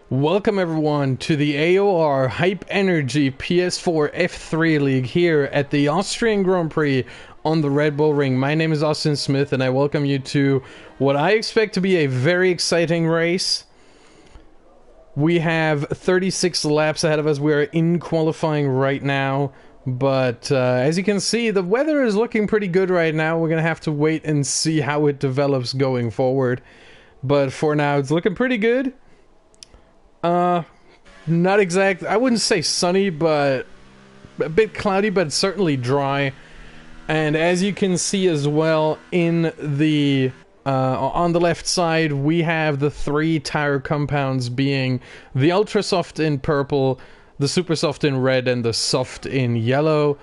Welcome everyone to the AOR Hype Energy PS4 F3 League here at the Austrian Grand Prix on the Red Bull Ring. My name is Austin Smith and I welcome you to what I expect to be a very exciting race. We have 36 laps ahead of us. We are in qualifying right now, but as you can see, the weather is looking pretty good right now. We're going to have to wait and see how it develops going forward. But for now, it's looking pretty good. Not exact, I wouldn't say sunny, but a bit cloudy, but certainly dry. And as you can see as well, in the on the left side, we have the three tire compounds being the Ultra Soft in purple, the Super Soft in red, and the Soft in yellow.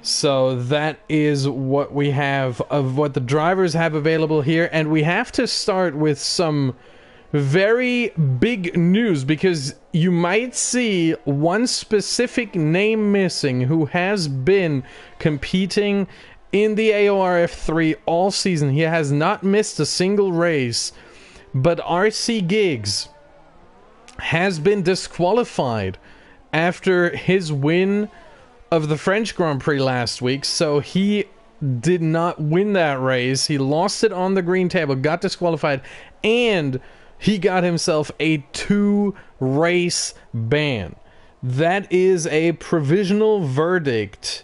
So that is what we have of what the drivers have available here, and we have to start with some very big news, because you might see one specific name missing who has been competing in the AOR F3 all season. He has not missed a single race, but RC Giggs has been disqualified after his win of the French Grand Prix last week. So he did not win that race. He lost it on the green table, got disqualified, and he got himself a 2-race ban. That is a provisional verdict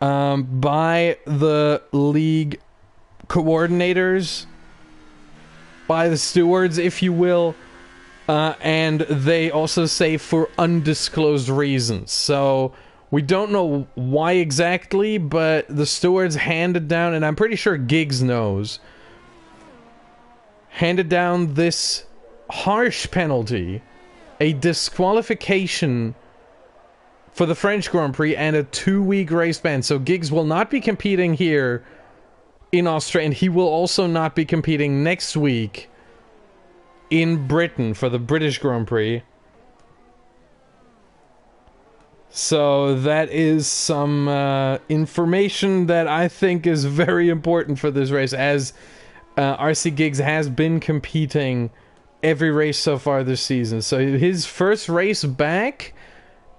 by the league coordinators, by the stewards, if you will, and they also say for undisclosed reasons. So we don't know why exactly, but the stewards handed down, and I'm pretty sure Giggs knows, handed down this harsh penalty, a disqualification for the French Grand Prix and a 2-week race ban. So Giggs will not be competing here in Austria, and he will also not be competing next week in Britain for the British Grand Prix. So that is some information that I think is very important for this race, as RC Giggs has been competing every race so far this season. So his first race back,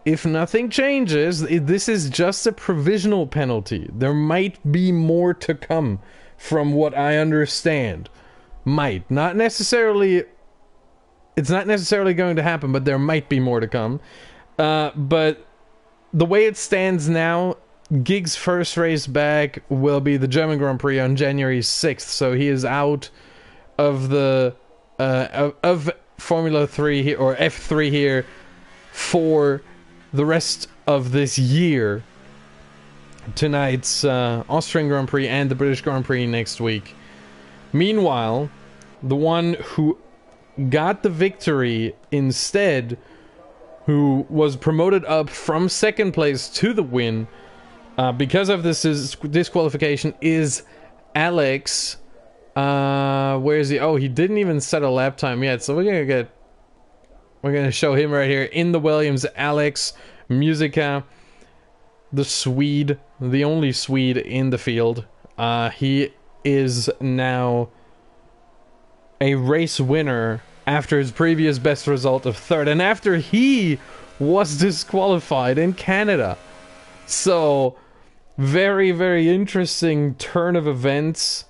if nothing changes, this is just a provisional penalty. There might be more to come, from what I understand. Might. Not necessarily... It's not necessarily going to happen, but there might be more to come. But the way it stands now, Giggs' first race back will be the German Grand Prix on January 6th, so he is out of the of Formula 3 here, or F3 here, for the rest of this year. Tonight's Austrian Grand Prix and the British Grand Prix next week. Meanwhile, the one who got the victory instead, who was promoted up from second place to the win, because of this disqualification, is Alex. Where is he? Oh, he didn't even set a lap time yet. So we're gonna show him right here in the Williams. Alex Musica, the Swede, the only Swede in the field. He is now a race winner after his previous best result of third, and after he was disqualified in Canada. So very, very interesting turn of events.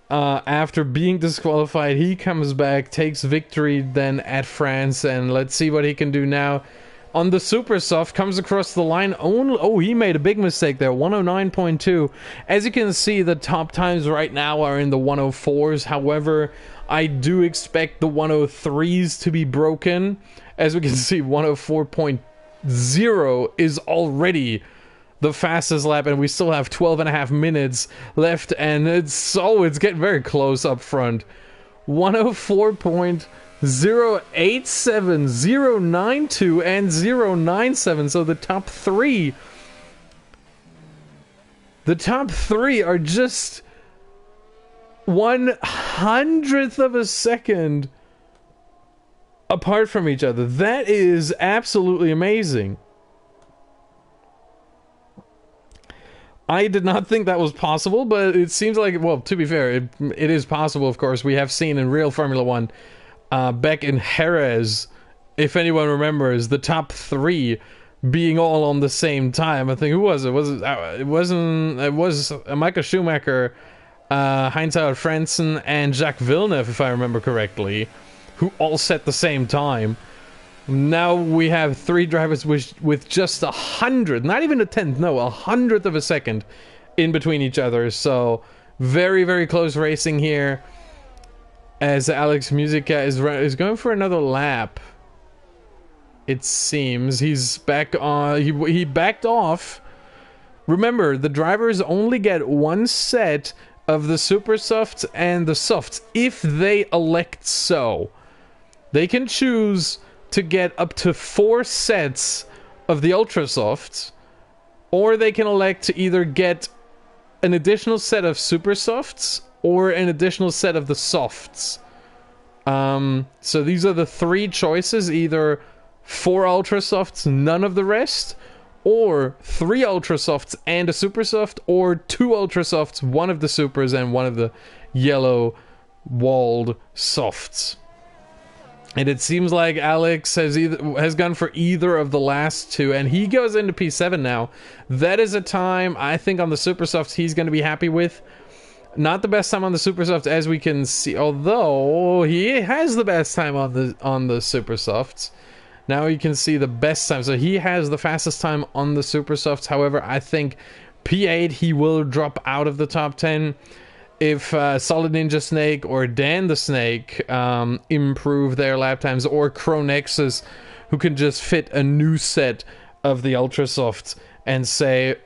After being disqualified, he comes back, takes victory then at France, and let's see what he can do now. On the Super Soft, comes across the line. Oh, he made a big mistake there. 109.2. As you can see, the top times right now are in the 104s. However, I do expect the 103s to be broken. As we can see, 104.0 is already the fastest lap, and we still have 12.5 minutes left, and it's getting very close up front. 104.087, 092, and 097. So the top three are just 1/100th of a second apart from each other. That is absolutely amazing. I did not think that was possible, but it seems like, well, to be fair, it is possible, of course. We have seen in real Formula 1 back in Jerez, if anyone remembers, the top 3 being all on the same time. I think who was it? It was Michael Schumacher, Heinz-Harald Frentzen, and Jacques Villeneuve, if I remember correctly, who all set the same time. Now we have 3 drivers with just 100, not even a tenth, no, 100th of a second in between each other. So very, very close racing here. As Alex Musica is going for another lap. It seems he's back on. He backed off. Remember, the drivers only get 1 set of the super softs and the softs if they elect so. They can choose to get up to 4 sets of the ultra softs, or they can elect to either get an additional set of super softs or an additional set of the softs. So these are the 3 choices: either 4 ultra softs, none of the rest, or 3 ultra softs and a super soft, or 2 ultra softs, 1 of the supers and 1 of the yellow walled softs. And it seems like Alex has gone for either of the last 2, and he goes into P7 now. That is a time, I think, on the super softs he's going to be happy with. Not the best time on the super softs, as we can see, although he has the best time on the super softs. Now you can see the best time, so he has the fastest time on the super softs. However, I think P8 he will drop out of the top 10. If Solid Ninja Snake or Dan the Snake improve their lap times, or Cronexus, who can just fit a new set of the Ultra Softs and say,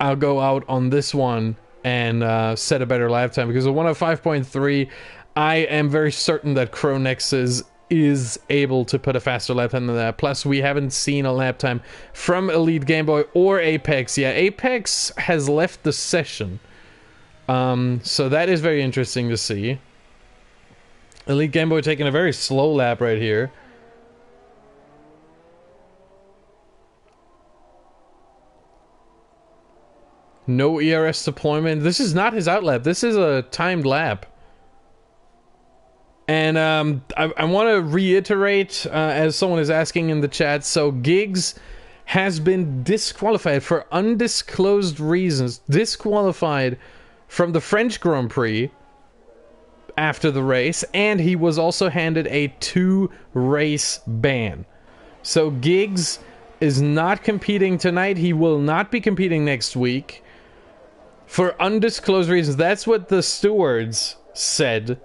I'll go out on this one and set a better lap time. Because a 105.3, I am very certain that Cronexus is able to put a faster lap time than that. Plus, we haven't seen a lap time from Elite Game Boy or Apex. Yeah, Apex has left the session. So that is very interesting to see. Elite Game Boy taking a very slow lap right here. No ERS deployment. This is not his outlap. This is a timed lap. And I want to reiterate, as someone is asking in the chat, so Giggs has been disqualified for undisclosed reasons. Disqualified from the French Grand Prix after the race, and he was also handed a 2-race ban. So Giggs is not competing tonight. He will not be competing next week for undisclosed reasons. That's what the stewards said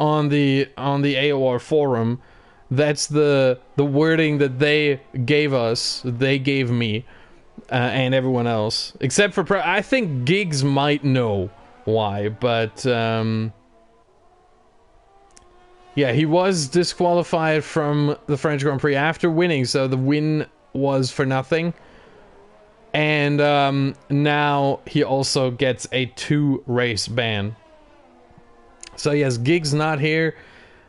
on the AOR forum. That's the wording that they gave us, they gave me, and everyone else, except for I think Giggs might know why, but yeah, he was disqualified from the French Grand Prix after winning, so the win was for nothing. And now he also gets a 2-race ban. So yes, Giggs not here.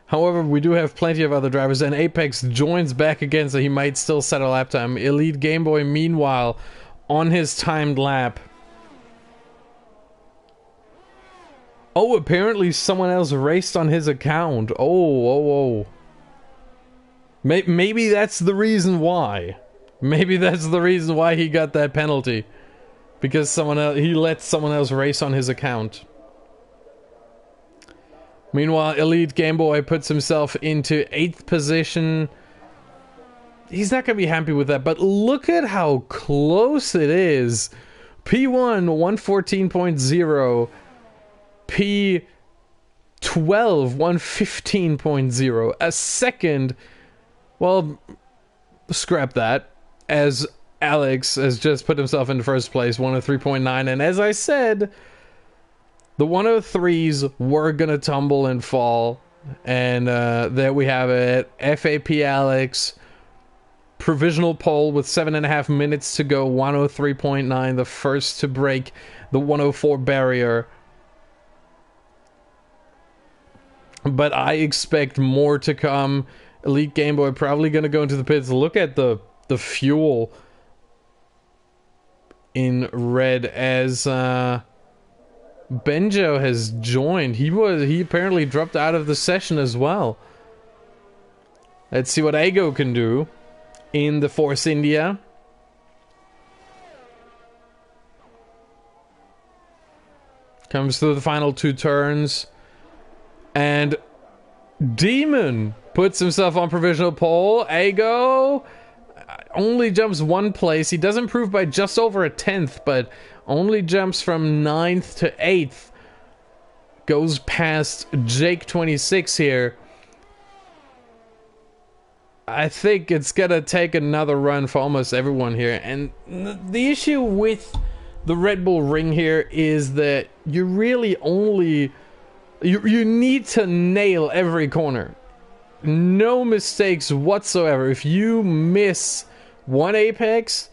However, we do have plenty of other drivers, and Apex joins back again, so he might still set a lap time. Elite Game Boy, meanwhile, on his timed lap. Oh, apparently someone else raced on his account. Oh. Maybe that's the reason why. Maybe that's the reason why he got that penalty. Because he let someone else race on his account. Meanwhile, Elite Game Boy puts himself into 8th position. He's not going to be happy with that, but look at how close it is. P1, 114.0. P12, 115.0. A second, well, scrap that, as Alex has just put himself in first place, 103.9. And as I said, the 103s were gonna tumble and fall. And there we have it. FAP Alex, provisional pole with 7.5 minutes to go, 103.9, the first to break the 104 barrier. But I expect more to come. Elite Game Boy probably going to go into the pits. Look at the fuel in red as Benjo has joined. He apparently dropped out of the session as well. Let's see what Ego can do in the Force India. Comes through the final 2 turns. And Demon puts himself on provisional pole. Ego only jumps 1 place. He does improve by just over a 10th, but only jumps from 9th to 8th. Goes past Jake 26 here. I think it's gonna take another run for almost everyone here. And the issue with the Red Bull Ring here is that you really only... You need to nail every corner. No mistakes whatsoever. If you miss one apex,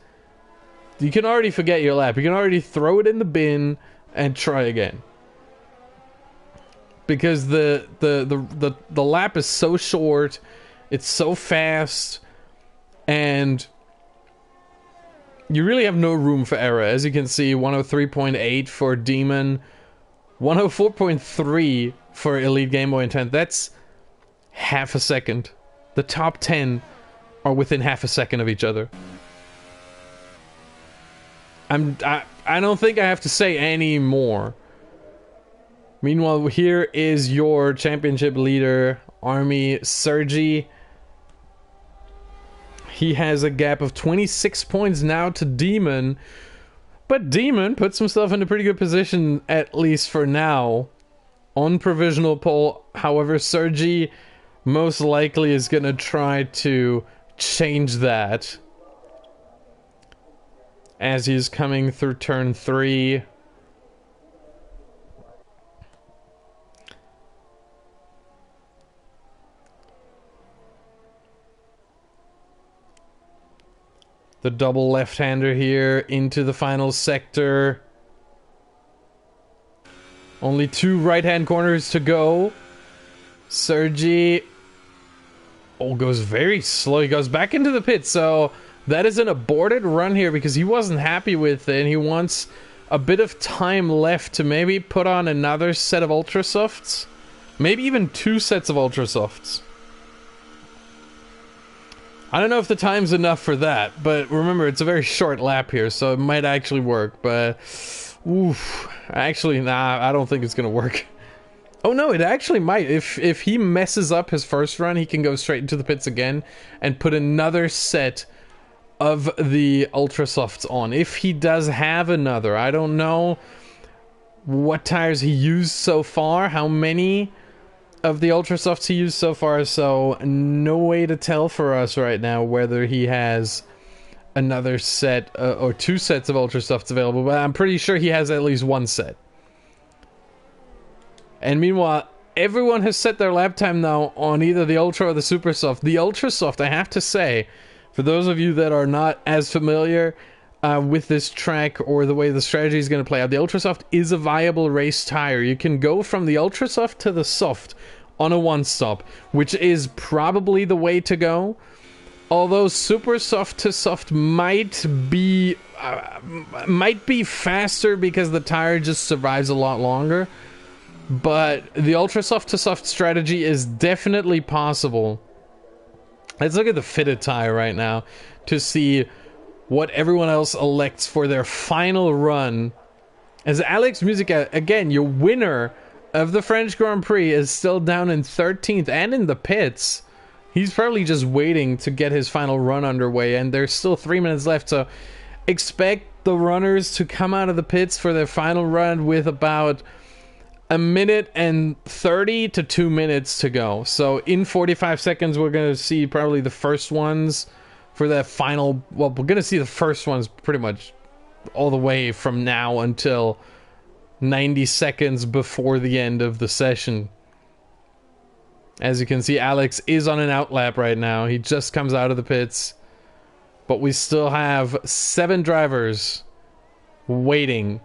you can already forget your lap. You can already throw it in the bin and try again. Because the lap is so short, it's so fast, and you really have no room for error. As you can see, 103.8 for Demon, 104.3 for Elite Game Boy Intent. That's half a second. The top 10 are within half a second of each other. I don't think I have to say any more. Meanwhile, here is your championship leader, Army Sergi. He has a gap of 26 points now to Demon. But Demon puts himself in a pretty good position, at least for now, on provisional pole. However, Sergi most likely is going to try to change that as he's coming through turn 3. The double left-hander here into the final sector. Only 2 right-hand corners to go. Sergi goes very slow. He goes back into the pit, so that is an aborted run here because he wasn't happy with it and he wants a bit of time left to maybe put on another set of Ultra Softs. Maybe even 2 sets of Ultra Softs. I don't know if the time's enough for that, but remember, it's a very short lap here, so it might actually work, but... Oof. Actually, nah, I don't think it's gonna work. Oh no, it actually might. If he messes up his first run, he can go straight into the pits again and put another set of the Ultra Softs on. If he does have another, I don't know what tires he used so far, how many of the Ultra Softs he used so far, so no way to tell for us right now whether he has another set or 2 sets of Ultra Softs available, but I'm pretty sure he has at least 1 set. And meanwhile, everyone has set their lap time now on either the Ultra or the Super Soft. The Ultra Soft, I have to say, for those of you that are not as familiar with this track or the way the strategy is going to play out, the Ultra Soft is a viable race tire. You can go from the Ultra Soft to the Soft on a one-stop, which is probably the way to go. Although Super Soft to Soft might be faster because the tire just survives a lot longer. But the Ultra Soft to Soft strategy is definitely possible. Let's look at the fitted tire right now to see what everyone else elects for their final run. As Alex Musica, again, your winner of the French Grand Prix, is still down in 13th and in the pits. He's probably just waiting to get his final run underway, and there's still 3 minutes left, so expect the runners to come out of the pits for their final run with about a minute and 30 to 2 minutes to go. So in 45 seconds, we're going to see probably the first ones for that final... Well, we're going to see the first ones pretty much all the way from now until 90 seconds before the end of the session. As you can see, Alex is on an outlap right now. He just comes out of the pits. But we still have 7 drivers waiting.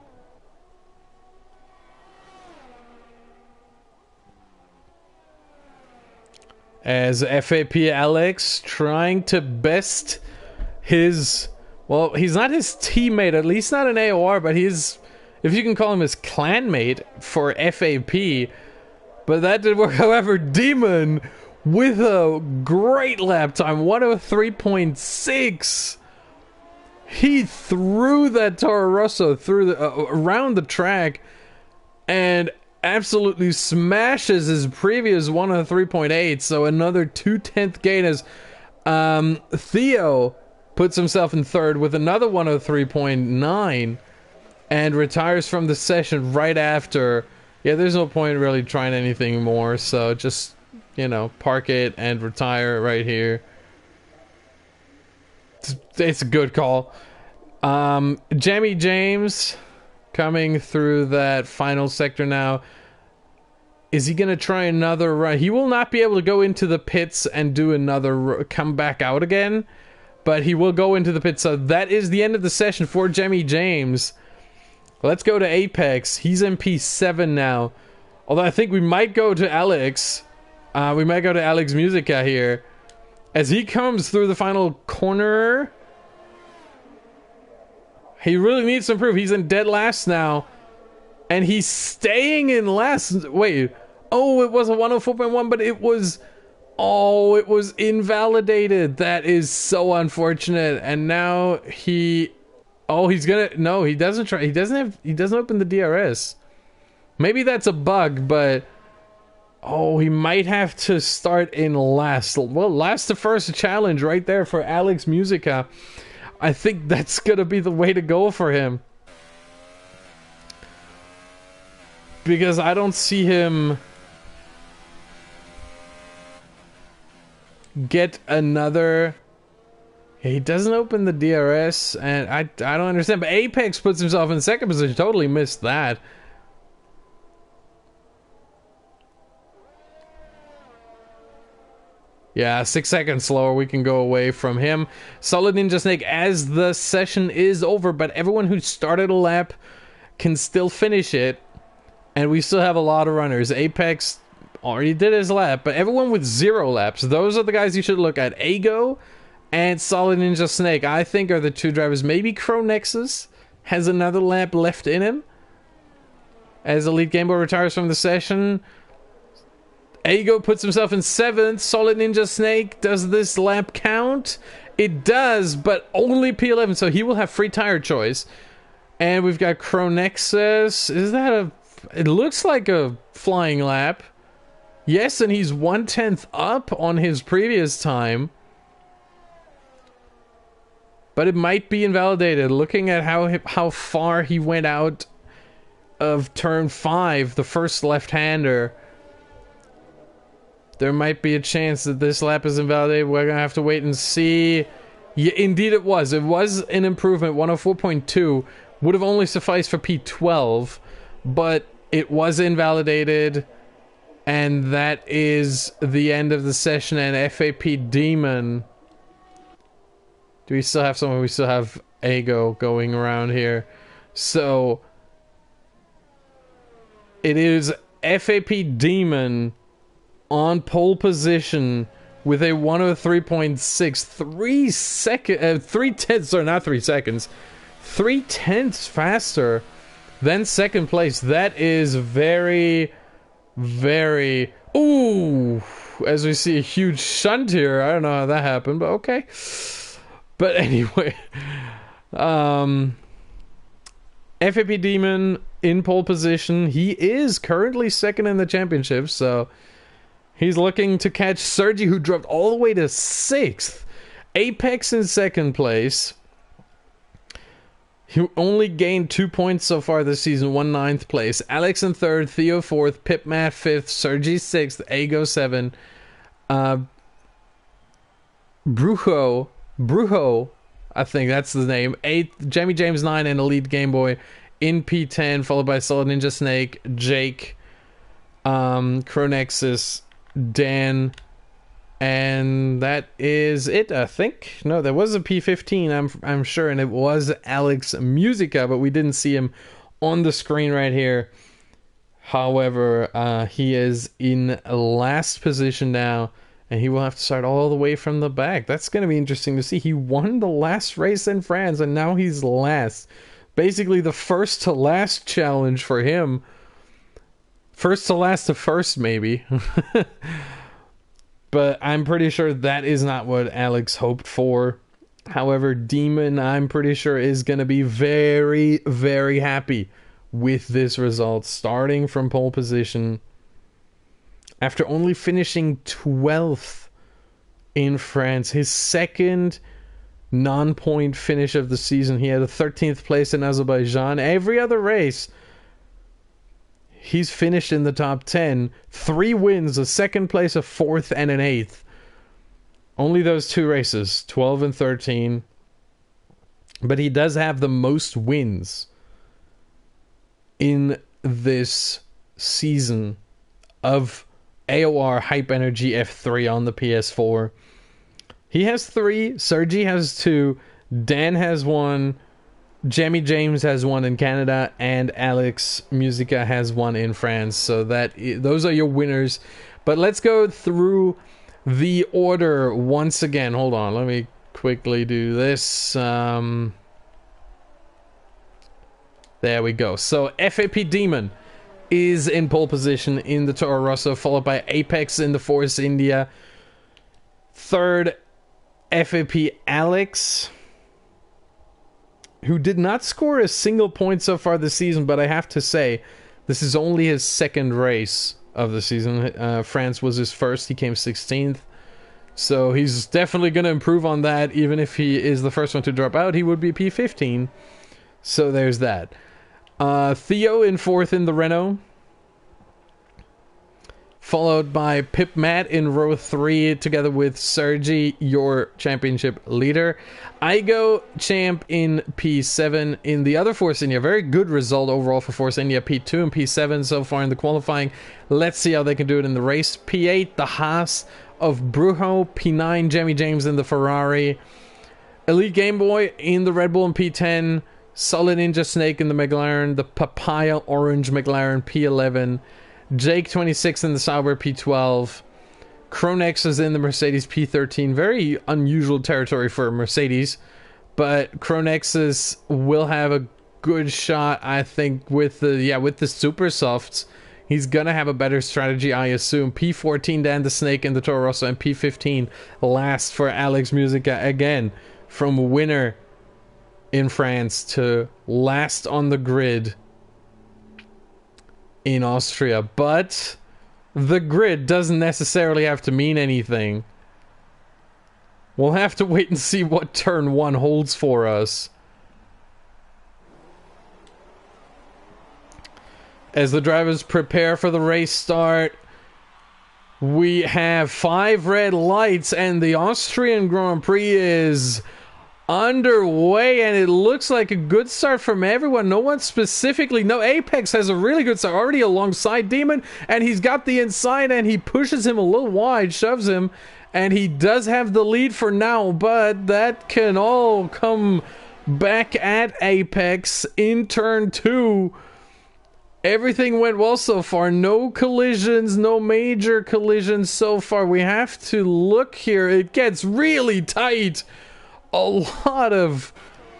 As FAP Alex trying to best his... Well, he's not his teammate, at least not an AOR, but he's... If you can call him his clanmate for FAP. But that did work. However, Demon with a great lap time, 103.6. He threw that Toro Rosso through the around the track and absolutely smashes his previous 103.8. So another 2/10 gain as Theo puts himself in third with another 103.9 and retires from the session right after. Yeah, there's no point really trying anything more, so just, you know, park it and retire right here. It's a good call. Jamie James coming through that final sector now. Is he going to try another run? He will not be able to go into the pits and do another come back out again, but he will go into the pits. So that is the end of the session for Jamie James. Let's go to Apex. He's in P7 now. Although I think we might go to Alex. We might go to Alex Musica here. As he comes through the final corner. He really needs to improve. He's in dead last now. And he's staying in last. Wait. Oh, it was a 104.1, but it was... Oh, it was invalidated. That is so unfortunate. And now he... Oh, he's gonna... No, he doesn't try... He doesn't open the DRS. Maybe that's a bug, but... Oh, he might have to start in last. Well, last to first challenge right there for Alex Musica. I think that's gonna be the way to go for him. Because I don't see him get another... He doesn't open the DRS, and I don't understand. But Apex puts himself in second position. Totally missed that. Yeah, 6 seconds slower. We can go away from him. Solid Ninja Snake as the session is over, but everyone who started a lap can still finish it. And we still have a lot of runners. Apex already did his lap, but everyone with 0 laps, those are the guys you should look at. Ago and Solid Ninja Snake, I think, are the two drivers. Maybe Cronexus has another lap left in him as Elite Game Boy retires from the session. Ago puts himself in 7th. Solid Ninja Snake, does this lap count? It does, but only P11, so he will have free tire choice. And we've got Cronexus. Is that a... It looks like a flying lap. Yes, and he's 1/10 up on his previous time. But it might be invalidated. Looking at how far he went out of turn 5, the first left-hander, there might be a chance that this lap is invalidated. We're going to have to wait and see. Yeah, indeed it was. It was an improvement. 104.2 would have only sufficed for P12, but it was invalidated. And that is the end of the session. And FAP Demon... Do we still have someone? We still have Ago going around here. So it is FAP Demon on pole position with a 103.6. 3/10 faster than second place. That is very, very... Ooh! As we see a huge shunt here. I don't know how that happened, but okay. But anyway, FAP Demon in pole position. He is currently second in the championship, so he's looking to catch Sergi, who dropped all the way to 6th. Apex in second place. He only gained 2 points so far this season, 9th place. Alex in 3rd, Theo 4th, Pipmat 5th, Sergi 6th, Ago 7. Brujo, I think that's the name. 8th, Jamie James 9, and Elite Game Boy in P10, followed by Solid Ninja Snake, Jake, Cronexus, Dan, and that is it, I think. No, there was a P15, I'm sure, and it was Alex Musica, but we didn't see him on the screen right here. However, he is in last position now. And he will have to start all the way from the back. That's going to be interesting to see. He won the last race in France, and now he's last. Basically, the first to last challenge for him. First to last to first, maybe. But I'm pretty sure that is not what Alex hoped for. However, Demon, I'm pretty sure, is going to be very, very happy with this result, starting from pole position after only finishing 12th in France. His second non-point finish of the season. He had a 13th place in Azerbaijan. Every other race, he's finished in the top 10. 3 wins, a second place, a 4th, and an 8th. Only those 2 races, 12 and 13. But he does have the most wins in this season of AOR Hype Energy F3 on the PS4. He has 3, Sergi has 2, Dan has 1, Jamie James has 1 in Canada, and Alex Musica has 1 in France. So those are your winners. But let's go through the order once again. Hold on, let me quickly do this. There we go. So FAP Demon is in pole position in the Toro Rosso, followed by Apex in the Force India. Third, FAP Alex, who did not score a single point so far this season, but I have to say, this is only his second race of the season. France was his first. He came 16th. So he's definitely going to improve on that. Even if he is the first one to drop out, he would be P15. So there's that. Theo in 4th in the Renault, followed by Pip Matt in row 3, together with Sergi, your championship leader. Igo champ in P7 in the other Force India. Very good result overall for Force India. P2 and P7 so far in the qualifying. Let's see how they can do it in the race. P8, the Haas of Brujo. P9, Jamie James in the Ferrari. Elite Game Boy in the Red Bull in P10. Solid Ninja Snake in the McLaren. The Papaya Orange McLaren P11. Jake 26 in the Sauber P12. Cronex is in the Mercedes P13. Very unusual territory for Mercedes, but Cronex's will have a good shot, I think, with the super softs. He's gonna have a better strategy, I assume. P14 Dan the Snake in the Toro Rosso, and P15 last for Alex Musica, again from winner in France to last on the grid in Austria. But the grid doesn't necessarily have to mean anything. We'll have to wait and see what turn 1 holds for us. As the drivers prepare for the race start, we have 5 red lights and the Austrian Grand Prix is underway, and it looks like a good start from everyone. No one specifically. No, Apex has a really good start already alongside Demon, and he's got the inside, and he pushes him a little wide, shoves him, and he does have the lead for now, but that can all come back at Apex in turn 2. Everything went well so far. No collisions, no major collisions so far. We have to look here. It gets really tight. A lot of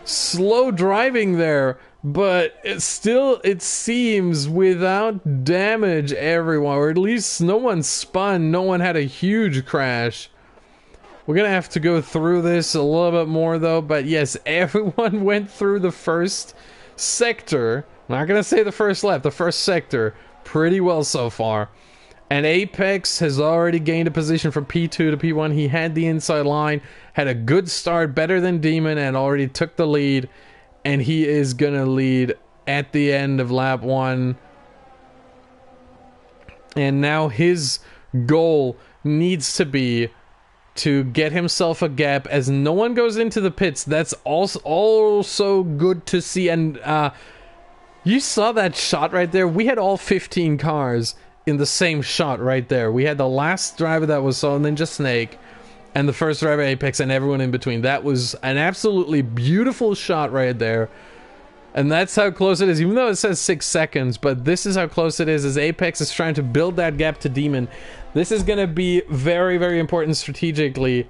slow driving there, but it seems without damage everyone, or at least no one spun, no one had a huge crash. We're gonna have to go through this a little bit more though, but yes, everyone went through the first sector. I'm not gonna say the first lap, the first sector pretty well so far. And Apex has already gained a position from P2 to P1. He had the inside line, had a good start, better than Demon, and already took the lead. And he is going to lead at the end of lap 1. And now his goal needs to be to get himself a gap as no one goes into the pits. That's also good to see. And you saw that shot right there. We had all 15 cars in the same shot right there. We had the last driver that was Solid Ninja Snake and the first driver Apex and everyone in between. That was an absolutely beautiful shot right there. And that's how close it is, even though it says 6 seconds, but this is how close it is as Apex is trying to build that gap to Demon. This is going to be very, very important strategically.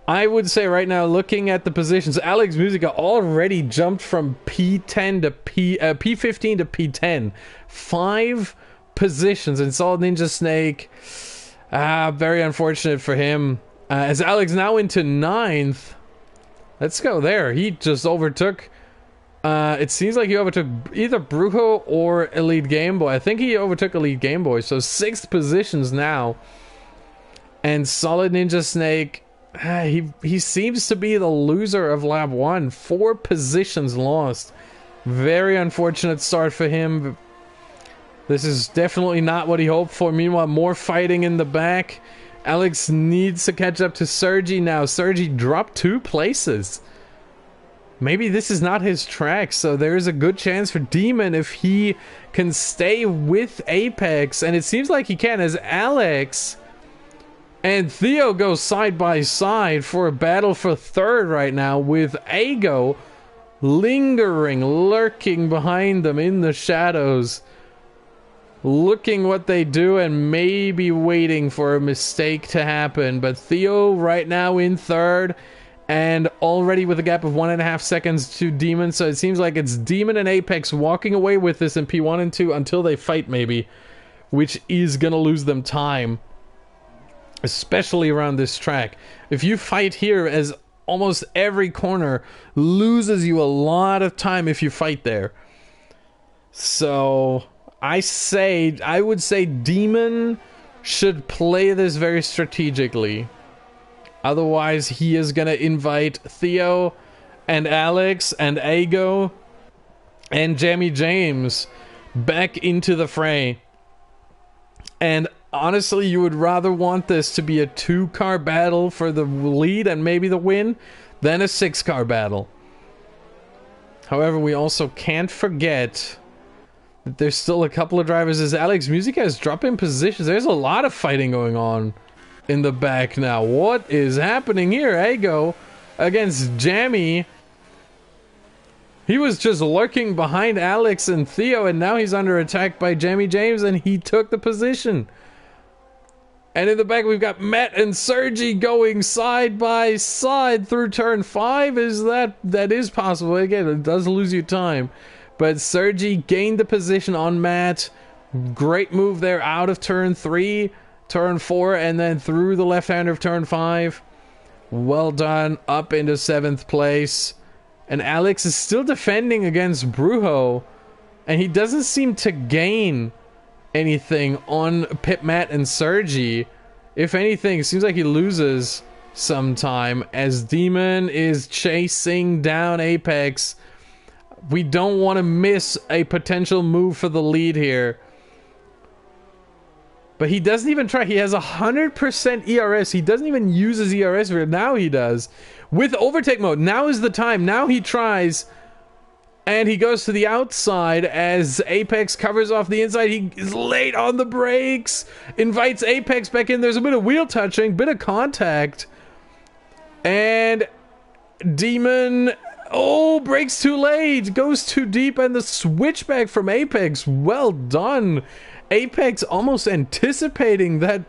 I would say right now, looking at the positions, Alex Musica already jumped from P10 to P15 to P10. 5 positions, and Solid Ninja Snake Very unfortunate for him. As Alex now into 9th. Let's go there. He just overtook. It seems like he overtook either Brujo or Elite Game Boy. I think he overtook Elite Game Boy. So 6th positions now. And Solid Ninja Snake, he seems to be the loser of lap 1. 4 positions lost. Very unfortunate start for him. This is definitely not what he hoped for. Meanwhile, more fighting in the back. Alex needs to catch up to Sergi now. Sergi dropped 2 places. Maybe this is not his track, so there's a good chance for Demon if he can stay with Apex. And it seems like he can, as Alex and Theo go side by side for a battle for 3rd right now, with Ago lingering, lurking behind them in the shadows, looking what they do and maybe waiting for a mistake to happen. But Theo right now in 3rd, and already with a gap of 1.5 seconds to Demon. So it seems like it's Demon and Apex walking away with this in P1 and 2 until they fight, maybe, which is gonna lose them time, especially around this track. If you fight here, as almost every corner loses you a lot of time if you fight there. So I would say Demon should play this very strategically. Otherwise, he is going to invite Theo and Alex and Ago and Jamie James back into the fray. And honestly, you would rather want this to be a 2-car battle for the lead and maybe the win than a 6-car battle. However, we also can't forget that there's still a couple of drivers, as Alex Musica is dropping positions. There's a lot of fighting going on in the back now. What is happening here? Ago against Jamie. He was just lurking behind Alex and Theo, and now he's under attack by Jamie James, and he took the position. And in the back, we've got Matt and Sergi going side by side through turn 5. That is possible. Again, it does lose you time. But Sergi gained the position on Matt. Great move there out of turn 3, turn 4, and then through the left-hander of turn 5. Well done. Up into 7th place. And Alex is still defending against Brujo, and he doesn't seem to gain anything on Pit Matt and Sergi. If anything, it seems like he loses some time as Demon is chasing down Apex. We don't want to miss a potential move for the lead here. But he doesn't even try. He has 100% ERS. He doesn't even use his ERS. Now he does. With overtake mode, now is the time. Now he tries. And he goes to the outside as Apex covers off the inside. He is late on the brakes. Invites Apex back in. There's a bit of wheel touching. Bit of contact. And Demon... oh, brakes too late. Goes too deep. And the switchback from Apex. Well done. Apex almost anticipating that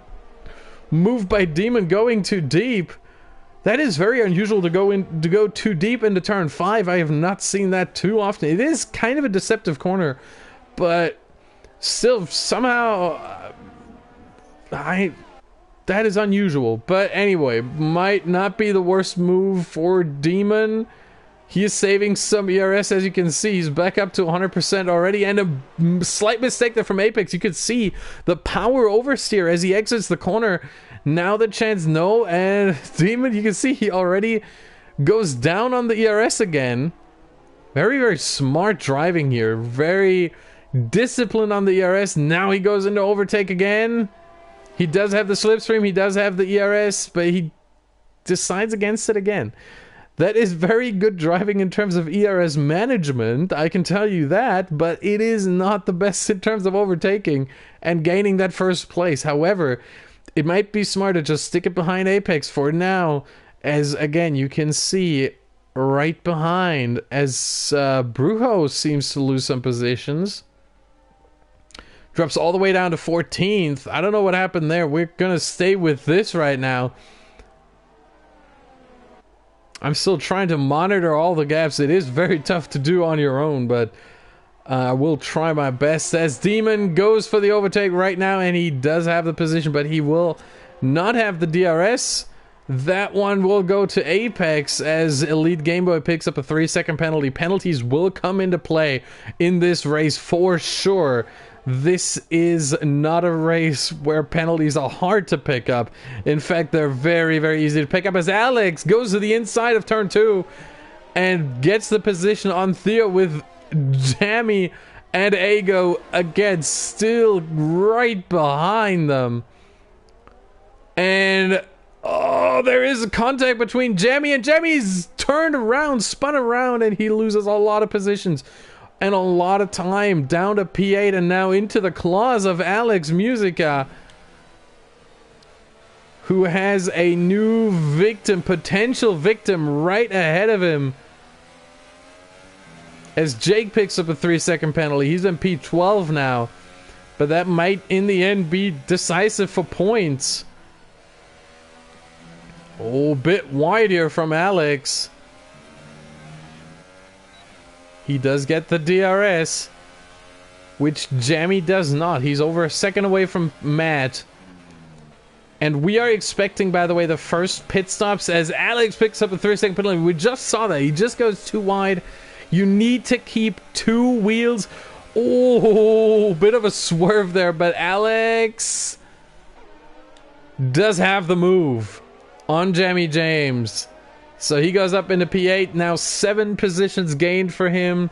move by Demon going too deep. That is very unusual to go too deep into turn 5. I have not seen that too often. It is kind of a deceptive corner, but still somehow that is unusual. But anyway, might not be the worst move for Demon. He is saving some ERS, as you can see. He's back up to 100% already, and a slight mistake there from Apex. You could see the power oversteer as he exits the corner. Now the chance, no, and Demon, you can see he already goes down on the ERS again. Very, very smart driving here. Very disciplined on the ERS. Now he goes into overtake again. He does have the slipstream. He does have the ERS, but he decides against it again. That is very good driving in terms of ERS management, I can tell you that, but it is not the best in terms of overtaking and gaining that first place. However, it might be smart to just stick it behind Apex for now, as again, you can see right behind as Brujo seems to lose some positions. Drops all the way down to 14th. I don't know what happened there. We're going to stay with this right now. I'm still trying to monitor all the gaps. It is very tough to do on your own, but I will try my best as Demon goes for the overtake right now, and he does have the position, but he will not have the DRS. That one will go to Apex as Elite Game Boy picks up a 3-second penalty. Penalties will come into play in this race for sure. This is not a race where penalties are hard to pick up. In fact, they're very, very easy to pick up as Alex goes to the inside of turn 2 and gets the position on Theo with Jammy and Ago again still right behind them. And oh, there is a contact between Jammy, and Jammy's turned around, spun around, and he loses a lot of positions and a lot of time down to P8 and now into the claws of Alex Musica, who has a new victim, potential victim right ahead of him. As Jake picks up a 3-second penalty, he's in P12 now, but that might in the end be decisive for points. Oh, bit wide here from Alex. He does get the DRS, which Jammy does not. He's over a second away from Matt. And we are expecting, by the way, the first pit stops as Alex picks up a 3-second penalty. We just saw that. He just goes too wide. You need to keep 2 wheels. Oh, bit of a swerve there, but Alex does have the move on Jammy James. So he goes up into P8. Now 7 positions gained for him.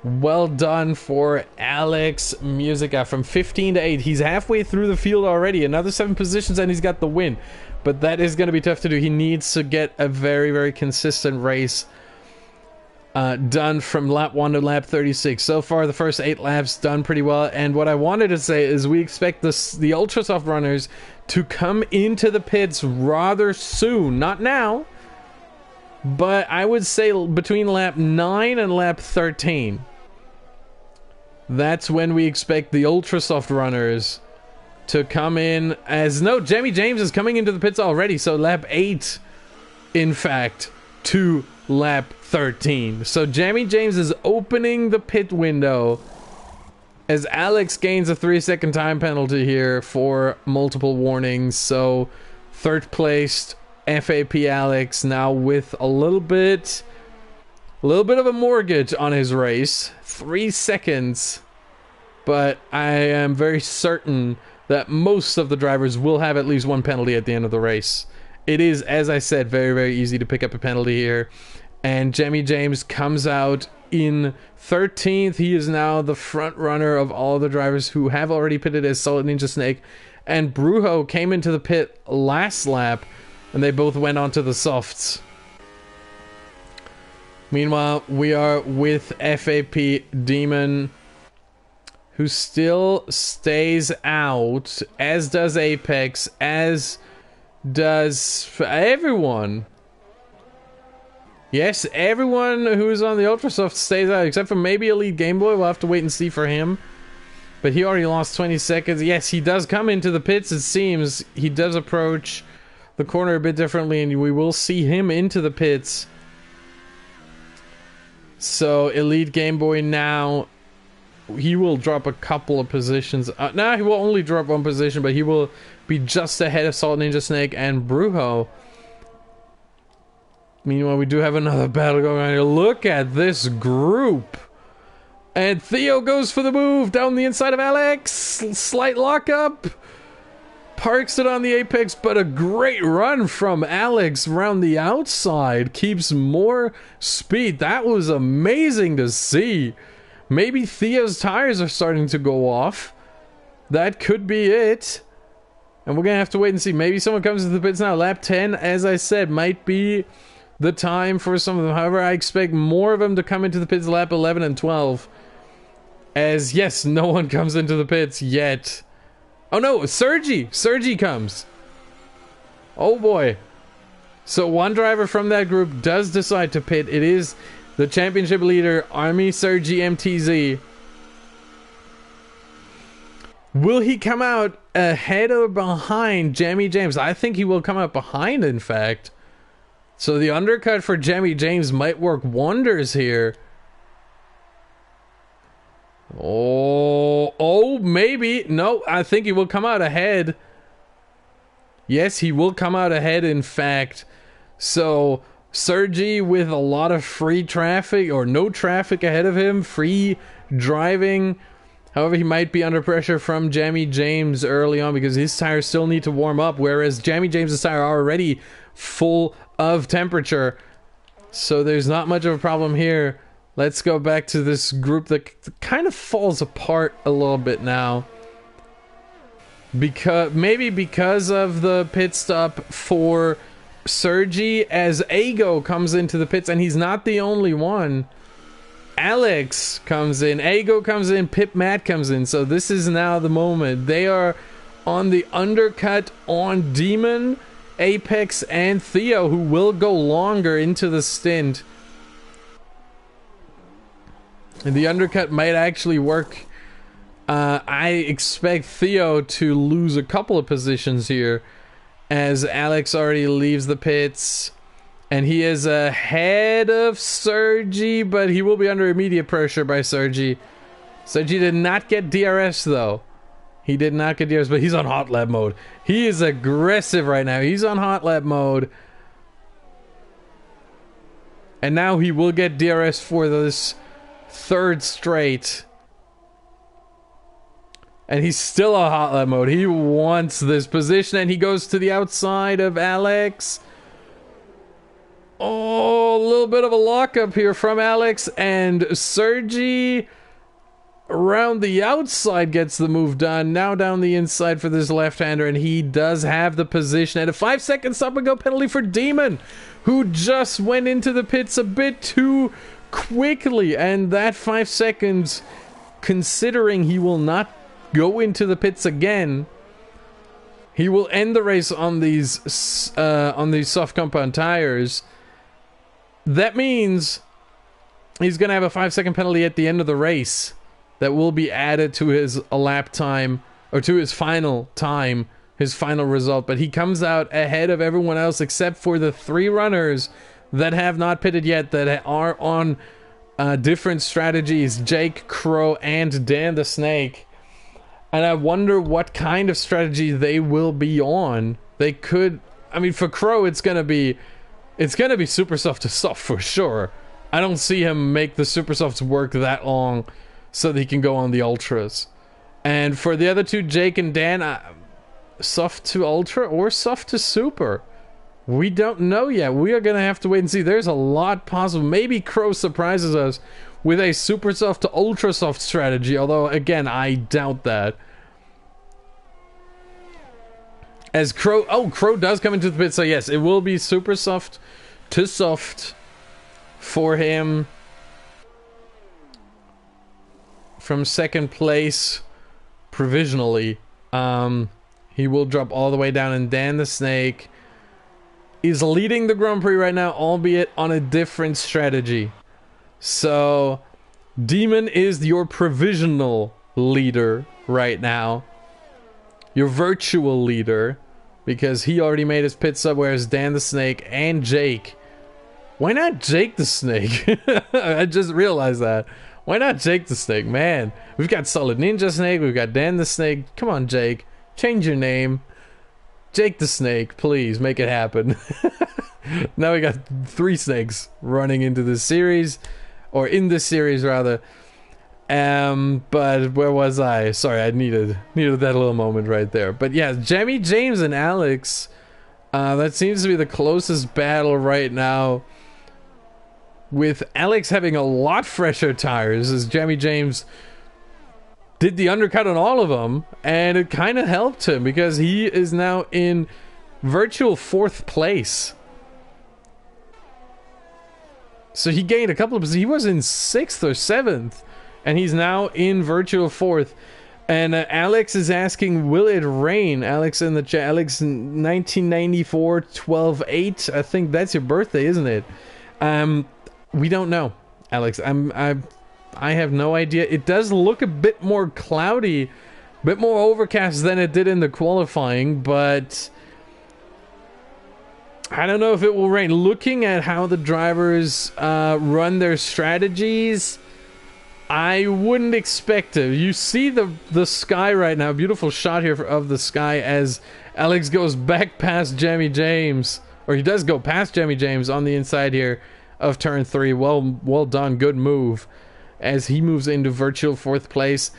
Well done for Alex Musica from 15 to 8. He's halfway through the field already. Another 7 positions and he's got the win. But that is going to be tough to do. He needs to get a very, very consistent race done from lap 1 to lap 36. So far, the first 8 laps done pretty well. And what I wanted to say is we expect the Ultra Soft runners to come into the pits rather soon. Not now, but I would say between lap 9 and lap 13. That's when we expect the Ultra Soft runners to come in. As no, Jammy James is coming into the pits already. So lap 8, in fact, to lap 13. So Jammy James is opening the pit window as Alex gains a 3-second time penalty here for multiple warnings. So third placed FAP Alex now with a little bit of a mortgage on his race. 3 seconds. But I am very certain that most of the drivers will have at least 1 penalty at the end of the race. It is, as I said, very, very easy to pick up a penalty here. And Jammy James comes out in 13th. He is now the front runner of all the drivers who have already pitted as Solid Ninja Snake. And Brujo came into the pit last lap, and they both went onto the softs. Meanwhile, we are with FAP Demon, who still stays out, as does Apex, as does everyone. Yes, everyone who's on the Ultrasoft stays out, except for maybe Elite Game Boy. We'll have to wait and see for him. But he already lost 20 seconds. Yes, he does come into the pits, it seems. He does approach the corner a bit differently, and we will see him into the pits. So, Elite Game Boy now, he will drop a couple of positions. No, he will only drop 1 position, but he will be just ahead of Salt Ninja Snake and Brujo. Meanwhile, we do have another battle going on here. Look at this group. And Theo goes for the move down the inside of Alex. Slight lockup. Parks it on the apex, but a great run from Alex around the outside. Keeps more speed. That was amazing to see. Maybe Theo's tires are starting to go off. That could be it. And we're going to have to wait and see. Maybe someone comes into the pits now. Lap 10, as I said, might be the time for some of them. However, I expect more of them to come into the pits lap 11 and 12. As, yes, no one comes into the pits yet. Oh no, Sergi comes. Oh boy. So one driver from that group does decide to pit. It is the championship leader, Army Sergi MTZ. Will he come out ahead or behind Jammy James? I think he will come out behind, in fact. So the undercut for Jammy James might work wonders here. Oh, maybe. No, I think he will come out ahead. Yes, he will come out ahead, in fact. So, Sergi with a lot of free traffic, or no traffic ahead of him, free driving. However, he might be under pressure from Jamie James early on because his tires still need to warm up, whereas Jamie James's tires are already full of temperature. So there's not much of a problem here. Let's go back to this group that kind of falls apart a little bit now. Maybe because of the pit stop for Sergi, as Ago comes into the pits, and he's not the only one. Alex comes in, Ago comes in, Pip Matt comes in. So this is now the moment. They are on the undercut on Demon, Apex, and Theo, who will go longer into the stint. And the undercut might actually work. I expect Theo to lose a couple of positions here, as Alex already leaves the pits. And he is ahead of Sergi, but he will be under immediate pressure by Sergi. Sergi did not get DRS, though. He did not get DRS, but he's on hot lap mode. He is aggressive right now. He's on hot lap mode. And now he will get DRS for this third straight. And he's still on hot lap mode. He wants this position, and he goes to the outside of Alex. Oh, a little bit of a lockup here from Alex, and Sergi around the outside gets the move done. Now down the inside for this left-hander, and he does have the position. And a 5-second stop-and-go penalty for Demon, who just went into the pits a bit too quickly. And that 5 seconds, considering he will not go into the pits again, he will end the race on these soft compound tires. That means he's going to have a 5-second penalty at the end of the race that will be added to his lap time, or to his final time, his final result. But he comes out ahead of everyone else except for the 3 runners that have not pitted yet, that are on different strategies: Jake, Crow, and Dan the Snake. And I wonder what kind of strategy they will be on. They could, I mean, for Crow, it's gonna be super soft to soft for sure. I don't see him make the super softs work that long so that he can go on the ultras. And for the other two, Jake and Dan, soft to ultra or soft to super, we don't know yet. We are gonna have to wait and see. There's a lot possible. Maybe Crow surprises us with a super soft to ultra soft strategy, although again, I doubt that. As Crow does come into the pit, so yes, it will be super soft to soft for him from second place provisionally. He will drop all the way down, and Dan the Snake is leading the Grand Prix right now, albeit on a different strategy. So Demon is your provisional leader right now, your virtual leader, because he already made his pit stop, whereas Dan the Snake and Jake, why not Jake the Snake? I just realized that. Why not Jake the Snake? Man, we've got Solid Ninja Snake, we've got Dan the Snake. Come on, Jake, change your name. Jake the Snake, please make it happen. Now we got 3 snakes running into this series, or in this series rather. But where was I? Sorry, I needed that little moment right there. But yeah, Jamie James and Alex, that seems to be the closest battle right now, with Alex having a lot fresher tires, as Jamie James did the undercut on all of them, and it kind of helped him because he is now in virtual 4th place. So he gained a couple of positions. He was in 6th or 7th, and he's now in virtual 4th. And Alex is asking, will it rain? Alex in the chat. Alex, 1994 12/8. I think that's your birthday, isn't it? We don't know, Alex. I have no idea. It does look a bit more cloudy, a bit more overcast than it did in the qualifying, but I don't know if it will rain. Looking at how the drivers run their strategies, I wouldn't expect it. You see the sky right now. Beautiful shot here of the sky as Alex goes back past Jamie James. Or he does go past Jamie James on the inside here of turn 3. Well done. Good move. As he moves into virtual 4th place.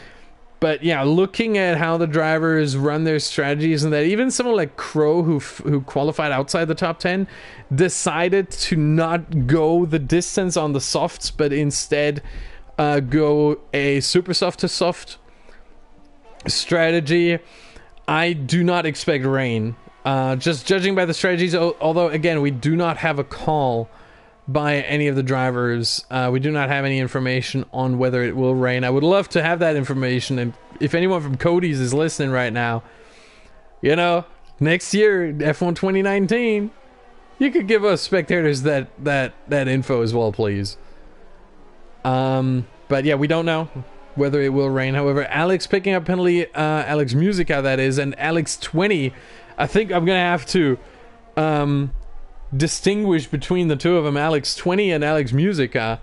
But yeah, looking at how the drivers run their strategies, and that even someone like Crow, who qualified outside the top 10, decided to not go the distance on the softs, but instead go a super soft to soft strategy. I do not expect rain. Just judging by the strategies, although again, we do not have a call by any of the drivers. We do not have any information on whether it will rain. I would love to have that information, and if anyone from Cody's is listening right now, you know, next year, F1 2019, you could give us spectators that info as well, please. But yeah, we don't know whether it will rain. However, Alex picking up penalty, Alex Musica that is, and Alex 20, I think I'm gonna have to distinguish between the two of them, Alex 20 and Alex Musica,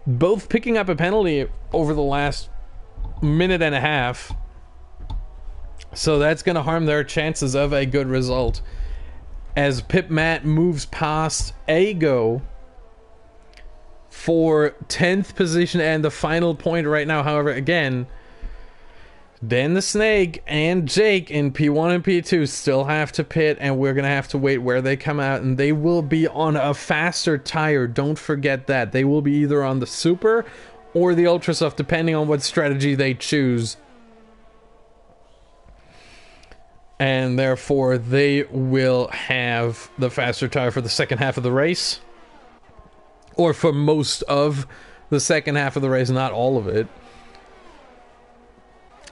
both picking up a penalty over the last minute and a half, so that's going to harm their chances of a good result as Pip Matt moves past Ago for 10th position and the final point right now. However, again, Dan the Snake and Jake in P1 and P2 still have to pit, and we're going to have to wait where they come out, and they will be on a faster tire. Don't forget that. They will be either on the Super or the Ultra Soft, depending on what strategy they choose. And therefore, they will have the faster tire for the second half of the race. Or for most of the second half of the race, not all of it.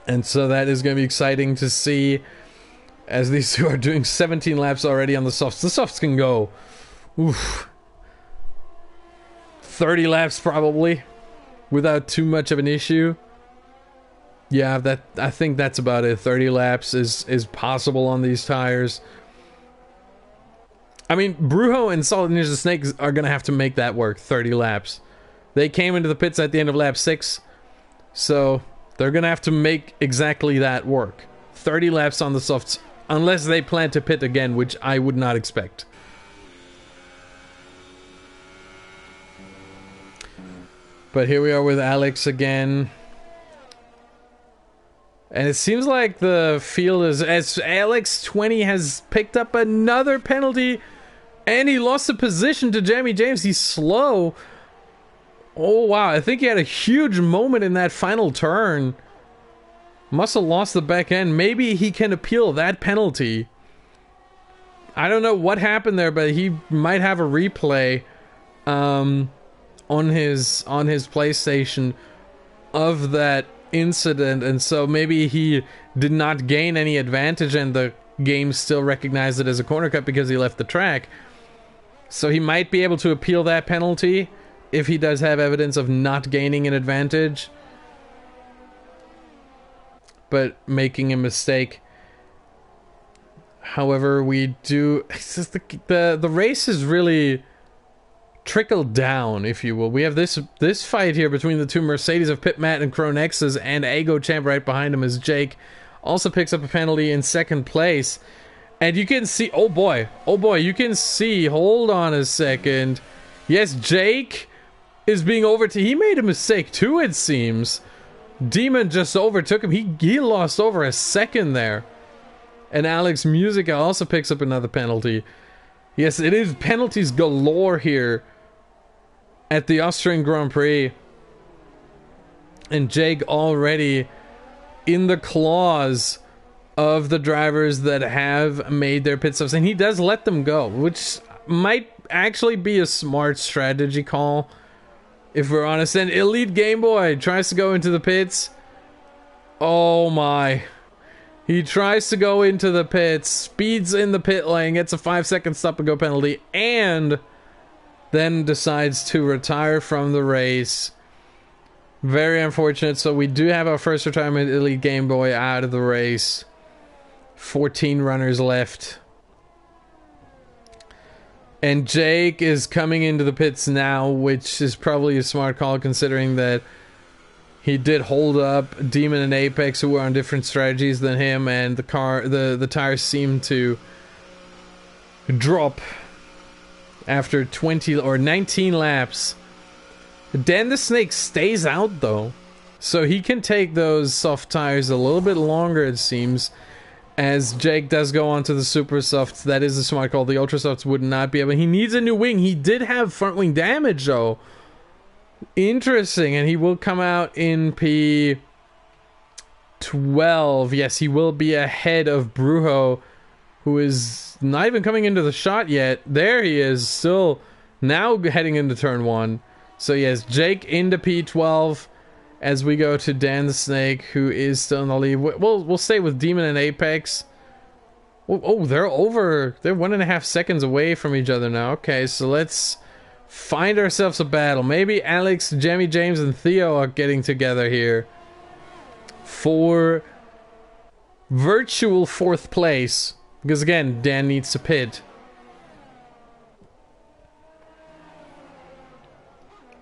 And so that is going to be exciting to see, as these two are doing 17 laps already on the softs. The softs can go 30 laps probably without too much of an issue. Yeah, I think that's about it. 30 laps is possible on these tires. I mean, Brujo and Solid Ninja Snake are going to have to make that work, 30 laps. They came into the pits at the end of lap 6, so they're going to have to make exactly that work. 30 laps on the softs, unless they plan to pit again, which I would not expect. But here we are with Alex again. And it seems like the field is... as Alex 20 has picked up another penalty, and he lost the position to Jamie James. He's slow. Oh, wow. I think he had a huge moment in that final turn. Must have lost the back end. Maybe he can appeal that penalty. I don't know what happened there, but he might have a replay on his PlayStation of that incident, and so maybe he did not gain any advantage and the game still recognized it as a corner cut because he left the track. So he might be able to appeal that penalty if he does have evidence of not gaining an advantage, but making a mistake. However, we do... it's just the race is really trickled down, if you will. We have this fight here between the two Mercedes of Pit Matt and Cronexus, and Ago Champ right behind him as Jake also picks up a penalty in second place. And you can see... oh boy, you can see... hold on a second. Yes, Jake is being overtaken. He made a mistake too, it seems. Demon just overtook him. He lost over a second there. And Alex Musica also picks up another penalty. Yes, it is penalties galore here at the Austrian Grand Prix. And Jake already in the claws of the drivers that have made their pit stops. And he does let them go, which might actually be a smart strategy call, if we're honest. And Elite Game Boy tries to go into the pits. Oh my. He tries to go into the pits, speeds in the pit lane, gets a 5-second stop and go penalty, and then decides to retire from the race. Very unfortunate. So we do have our first retirement Elite Game Boy out of the race. 14 runners left. And Jake is coming into the pits now, which is probably a smart call considering that he did hold up Demon and Apex, who were on different strategies than him, and the tires seem to drop after 20 or 19 laps. Dan the Snake stays out though, so he can take those soft tires a little bit longer, it seems, as Jake does go on to the super softs. That is a smart call. The ultra softs would not be able. He needs a new wing. He did have front wing damage though. Interesting, and he will come out in P12. Yes, he will be ahead of Brujo, who is not even coming into the shot yet. There he is, still now heading into turn 1. So yes, Jake into P12 as we go to Dan the Snake, who is still in the lead. We'll stay with Demon and Apex. Oh, they're 1.5 seconds away from each other now. Okay, so let's find ourselves a battle. Maybe Alex, Jamie James, and Theo are getting together here for virtual 4th place. Because again, Dan needs to pit.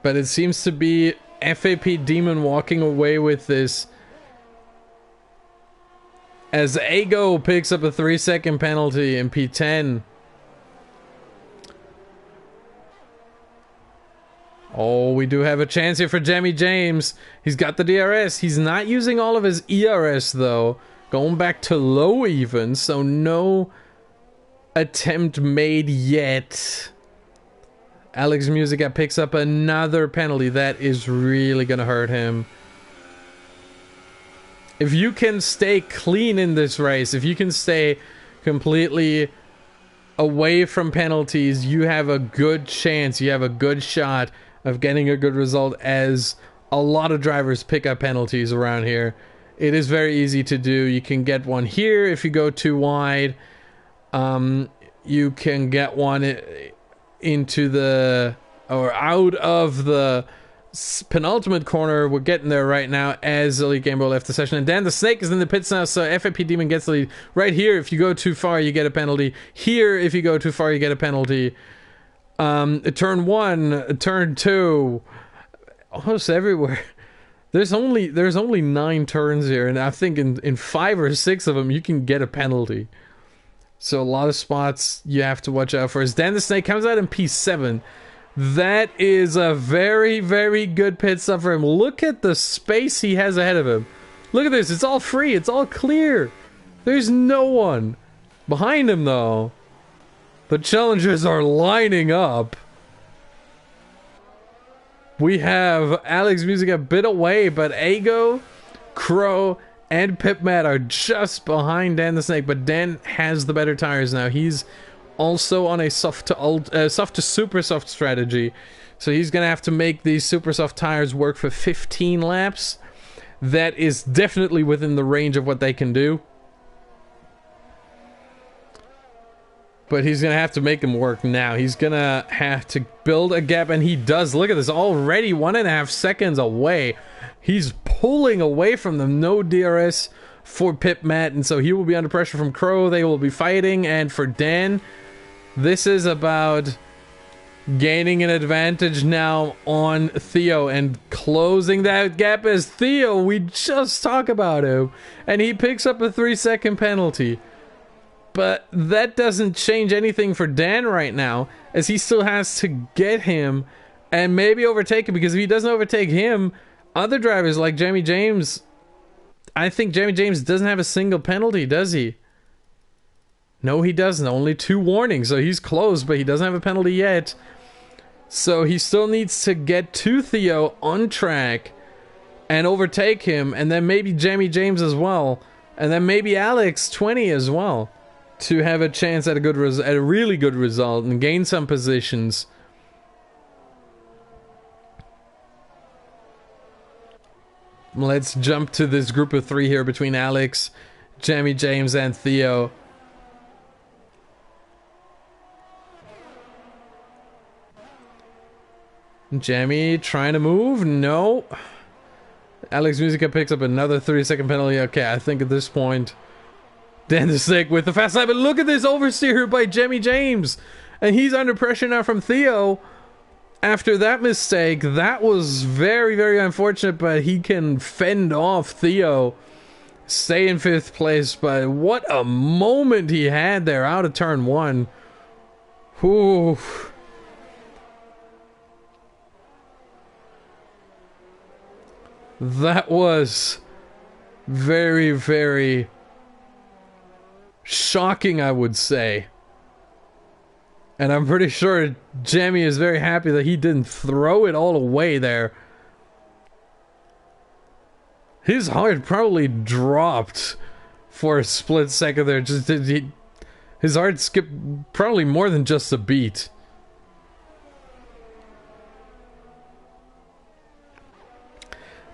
But it seems to be FAP Demon walking away with this, as Ago picks up a 3-second penalty in P10. Oh, we do have a chance here for Jamie James. He's got the DRS. He's not using all of his ERS though. Going back to low even, so no attempt made yet. Alex Musica picks up another penalty. That is really gonna hurt him. If you can stay clean in this race, if you can stay completely away from penalties, you have a good chance, you have a good shot of getting a good result, as a lot of drivers pick up penalties around here. It is very easy to do. You can get one here if you go too wide. You can get one into the, or out of the penultimate corner. We're getting there right now as Elite Game Boy left the session, and Dan the Snake is in the pits now, so FAP Demon gets the lead. Right here, if you go too far, you get a penalty. Here, if you go too far, you get a penalty. Turn 1, turn 2, almost everywhere. There's only 9 turns here, and I think in 5 or 6 of them you can get a penalty. So a lot of spots you have to watch out for. As Dan the Snake comes out in P7, that is a very, very good pit stop for him. Look at the space he has ahead of him. Look at this, it's all free, it's all clear. There's no one behind him though. The challengers are lining up. We have Alex Music a bit away, but Ago, Crow, and Pipmat are just behind Dan the Snake, but Dan has the better tires now. He's also on a soft to super soft strategy, so he's gonna have to make these super soft tires work for 15 laps. That is definitely within the range of what they can do, but he's gonna have to make them work now. He's gonna have to build a gap, and he does. Look at this, already 1.5 seconds away. He's pulling away from them. No DRS for Pipmat, and so he will be under pressure from Crow. They will be fighting, and for Dan, this is about gaining an advantage now on Theo and closing that gap, as Theo, we just talked about him, and he picks up a 3-second penalty. But that doesn't change anything for Dan right now, as he still has to get him and maybe overtake him, because if he doesn't overtake him, other drivers like Jamie James, I think Jamie James doesn't have a single penalty, does he? No, he doesn't. Only 2 warnings, so he's close, but he doesn't have a penalty yet. So he still needs to get to Theo on track and overtake him, and then maybe Jamie James as well, and then maybe Alex 20 as well, to have a chance at a really good result and gain some positions. Let's jump to this group of 3 here between Alex, Jamie James, and Theo. Jamie trying to move? No. Alex Musica picks up another 3-second penalty. Okay, I think at this point, Dan the Snake with the fast lap, but look at this oversteer by Jamie James, And he's under pressure now from Theo after that mistake. That was very, very unfortunate, but he can fend off Theo, stay in 5th place. But what a moment he had there out of turn 1. Whew. That was very, very shocking, I would say. And I'm pretty sure Jamie is very happy that he didn't throw it all away there. His heart probably dropped for a split second there. His heart skipped probably more than just a beat.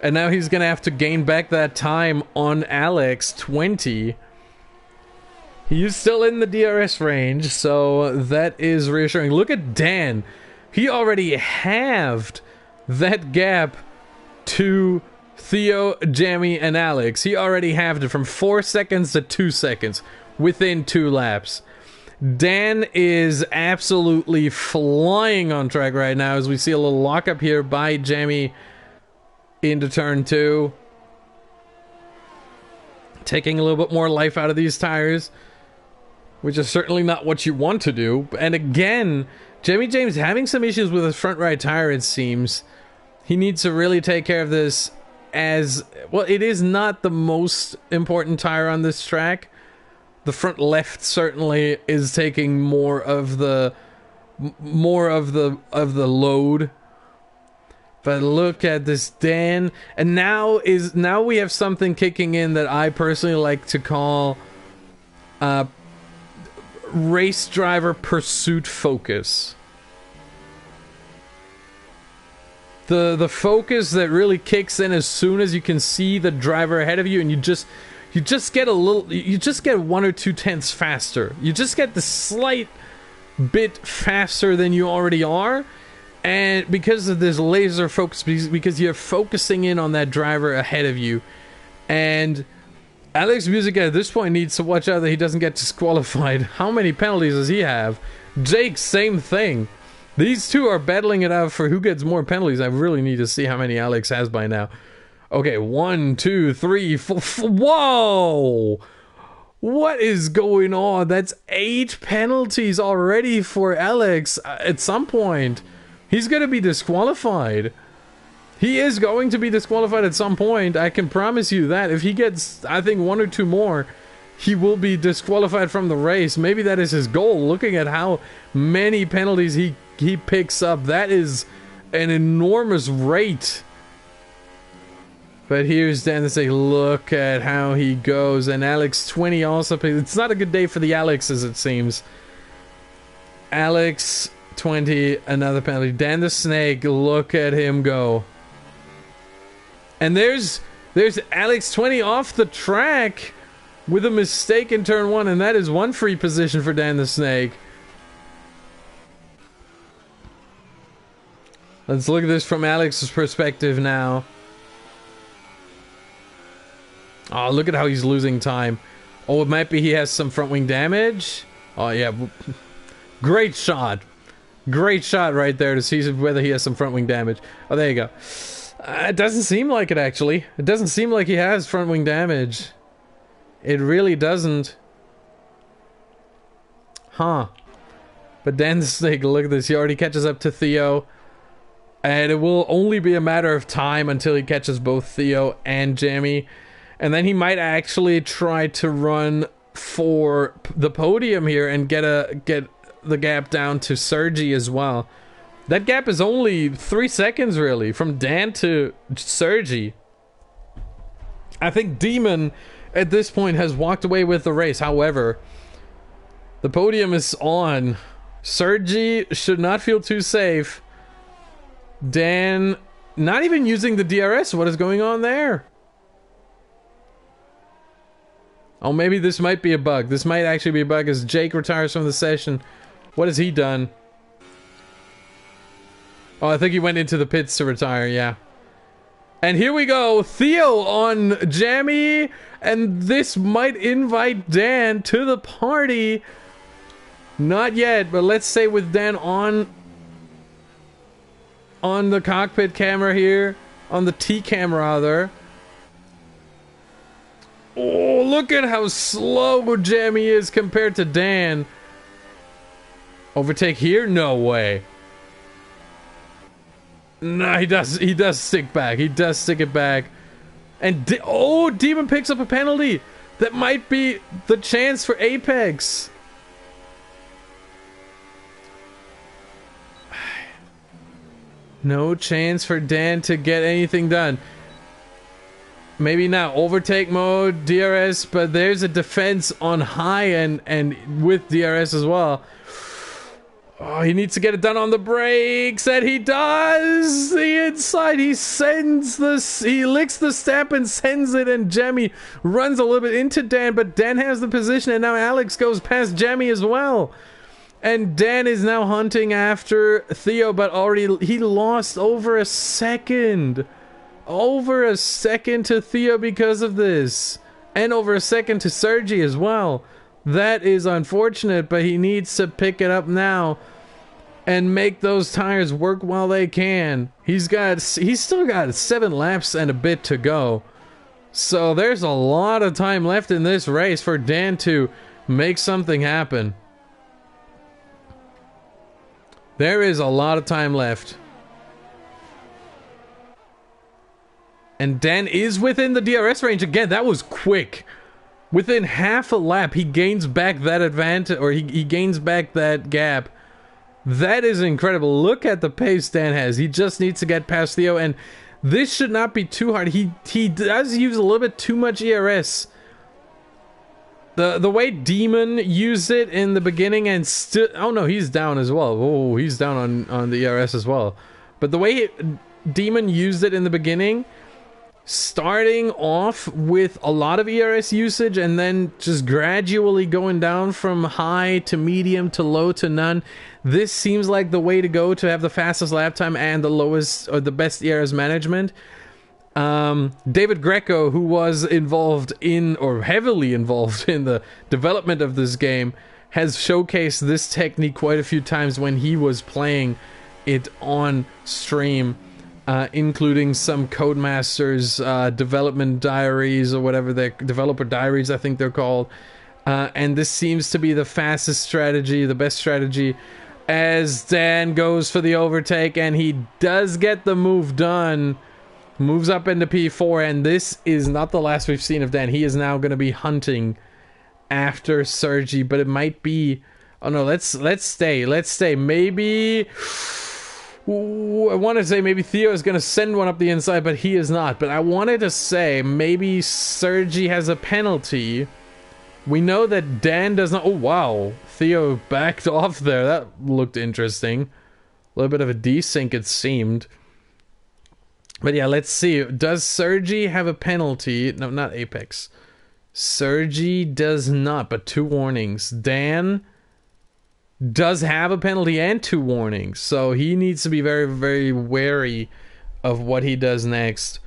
And now he's going to have to gain back that time on Alex, 20. He's still in the DRS range, so that is reassuring. Look at Dan. He already halved that gap to Theo, Jamie, and Alex. He already halved it from 4 seconds to 2 seconds within 2 laps. Dan is absolutely flying on track right now as we see a little lockup here by Jamie into turn 2. Taking a little bit more life out of these tires, which is certainly not what you want to do. And again, Jamie James having some issues with his front right tire, it seems. He needs to really take care of this, as well. It is not the most important tire on this track. The front left certainly is taking more of the load. But look at this Dan, and now we have something kicking in that I personally like to call race driver pursuit focus. The focus that really kicks in as soon as you can see the driver ahead of you, and you just get 1 or 2 tenths faster. You just get the slight bit faster than you already are. And because of this laser focus, because you're focusing in on that driver ahead of you. And Alex Music at this point needs to watch out that he doesn't get disqualified. How many penalties does he have? Jake, same thing. These two are battling it out for who gets more penalties. I really need to see how many Alex has by now. Okay, 1, 2, 3, 4. Whoa! What is going on? That's 8 penalties already for Alex at some point. He's going to be disqualified. He is going to be disqualified at some point. I can promise you that. If he gets, I think, 1 or 2 more, he will be disqualified from the race. Maybe that is his goal. Looking at how many penalties he picks up, that is an enormous rate. But here's Dan to say, look at how he goes. And Alex 20 also picks. It's not a good day for the Alexes, it seems. Alex 20, another penalty. Dan the Snake, look at him go. And there's Alex 20 off the track with a mistake in turn 1, and that is 1 free position for Dan the Snake. Let's look at this from Alex's perspective now. Oh, look at how he's losing time. Oh, it might be he has some front wing damage. Oh, yeah. Great shot. Great shot right there to see whether he has some front wing damage. Oh, there you go. It doesn't seem like it, actually. It doesn't seem like he has front wing damage. It really doesn't. Huh. But Dan the Snake, look at this. He already catches up to Theo. And it will only be a matter of time until he catches both Theo and Jamie. And then he might actually try to run for the podium here and get the gap down to Sergi as well. That gap is only 3 seconds, really, from Dan to Sergi. I think Demon, at this point, has walked away with the race. However, the podium is on. Sergi should not feel too safe. Dan, not even using the DRS. What is going on there? Oh, maybe this might be a bug. This might actually be a bug as Jake retires from the session. What has he done? Oh, I think he went into the pits to retire, yeah. And here we go. Theo on Jamie. And this might invite Dan to the party. Not yet, but let's say with Dan on the cockpit camera here, on the T cam rather. Oh, look at how slow Jamie is compared to Dan. Overtake here? No way. No, he does stick back. He does stick it back. And Demon picks up a penalty. That might be the chance for Apex. No chance for Dan to get anything done. Maybe not overtake mode, DRS, but there's a defense on high and with DRS as well. Oh, he needs to get it done on the brakes, and he does! The inside, he licks the stamp and sends it, and Jamie runs a little bit into Dan, but Dan has the position, and now Alex goes past Jamie as well. And Dan is now hunting after Theo, but already he lost over a second. Over a second to Theo because of this. And over a second to Sergi as well. That is unfortunate, but he needs to pick it up now and make those tires work while they can. He's still got 7 laps and a bit to go. So there's a lot of time left in this race for Dan to make something happen. There is a lot of time left. And Dan is within the DRS range again. That was quick. Within half a lap, he gains back that advantage, or he gains back that gap. That is incredible. Look at the pace Dan has. He just needs to get past Theo, and this should not be too hard. He does use a little bit too much ERS. The way Demon used it in the beginning and still... Oh no, he's down as well. Oh, he's down on the ERS as well. But the way Demon used it in the beginning, starting off with a lot of ERS usage and then just gradually going down from high to medium to low to none, this seems like the way to go to have the fastest lap time and the lowest or the best ERS management. David Greco, who was involved in, or heavily involved in the development of this game, has showcased this technique quite a few times when he was playing it on stream, including some Codemasters development diaries, or whatever they're, developer diaries I think they're called, and this seems to be the fastest strategy, the best strategy, as Dan goes for the overtake, and he does get the move done. Moves up into P4, and this is not the last we've seen of Dan. He is now going to be hunting after Sergi, but it might be... Oh no, let's stay. Maybe... Ooh, I want to say maybe Theo is going to send one up the inside, but he is not. But I wanted to say maybe Sergi has a penalty. We know that Dan does not... Oh wow, Theo backed off there. That looked interesting. A little bit of a desync it seemed. But yeah, let's see. Does Sergi have a penalty? No, not Apex. Sergi does not, but 2 warnings. Dan does have a penalty and 2 warnings. So he needs to be very, very wary of what he does next.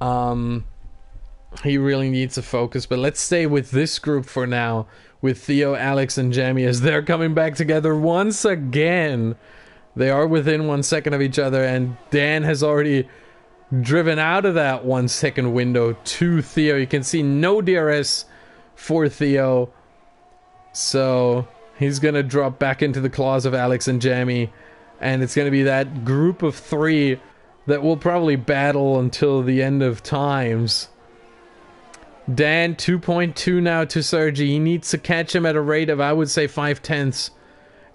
He really needs to focus. But let's stay with this group for now. With Theo, Alex, and Jamie as they're coming back together once again. They are within 1 second of each other, and Dan has already driven out of that 1 second window to Theo. You can see no DRS for Theo, so he's gonna drop back into the claws of Alex and Jamie, and it's gonna be that group of 3 that will probably battle until the end of times. Dan 2.2 now to Sergi. He needs to catch him at a rate of, I would say, 5/10,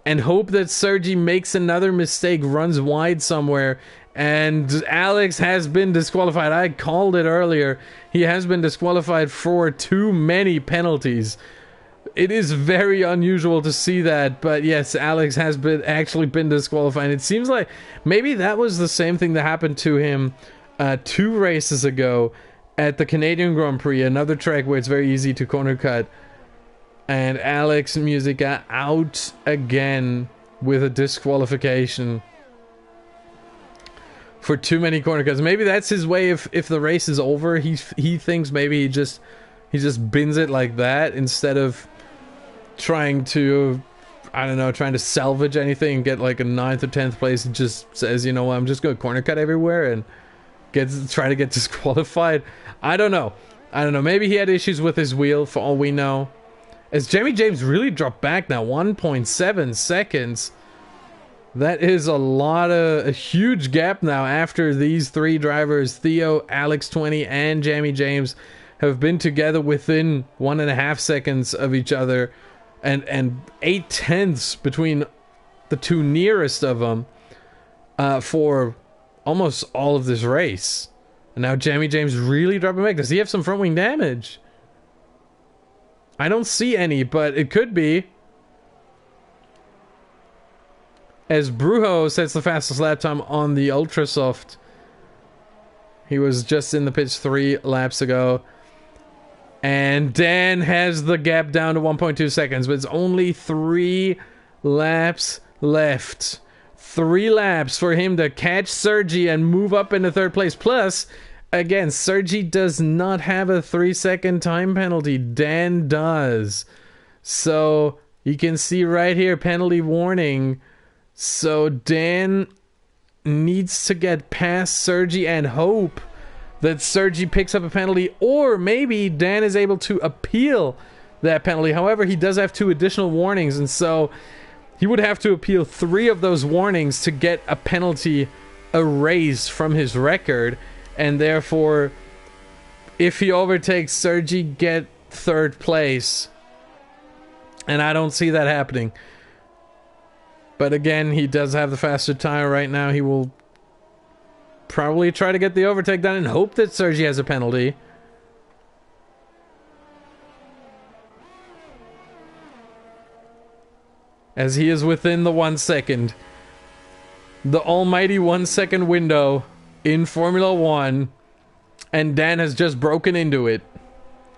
and hope that Sergi makes another mistake, runs wide somewhere. And Alex has been disqualified. I called it earlier. He has been disqualified for too many penalties. It is very unusual to see that, but yes, Alex has actually been disqualified. It seems like maybe that was the same thing that happened to him 2 races ago at the Canadian Grand Prix, another track where it's very easy to corner cut. And Alex Musica out again with a disqualification for too many corner cuts. Maybe that's his way. If the race is over, he thinks maybe he just bins it like that instead of trying to I don't know, trying to salvage anything and get like a 9th or 10th place, and just says, you know what, I'm just going to corner cut everywhere and try to get disqualified. I don't know. Maybe he had issues with his wheel, for all we know. As Jamie James really dropped back now, 1.7 seconds. That is a huge gap now after these three drivers, Theo, Alex 20, and Jamie James, have been together within 1.5 seconds of each other, and 0.8 between the two nearest of them for almost all of this race. And now Jamie James really dropping back. Does he have some front wing damage? I don't see any, but it could be. As Brujo sets the fastest lap time on the Ultra Soft. He was just in the pits 3 laps ago. And Dan has the gap down to 1.2 seconds, but it's only 3 laps left. 3 laps for him to catch Sergi and move up into 3rd place. Plus, again, Sergi does not have a 3-second time penalty. Dan does. So, you can see right here, penalty warning. So Dan needs to get past Sergi and hope that Sergi picks up a penalty, or maybe Dan is able to appeal that penalty. However, he does have 2 additional warnings, and so he would have to appeal 3 of those warnings to get a penalty erased from his record, and therefore, if he overtakes Sergi, get 3rd place. And I don't see that happening. But again, he does have the faster tire right now. He will probably try to get the overtake done and hope that Sergi has a penalty. As he is within the 1 second. The almighty 1 second window in Formula 1. And Dan has just broken into it.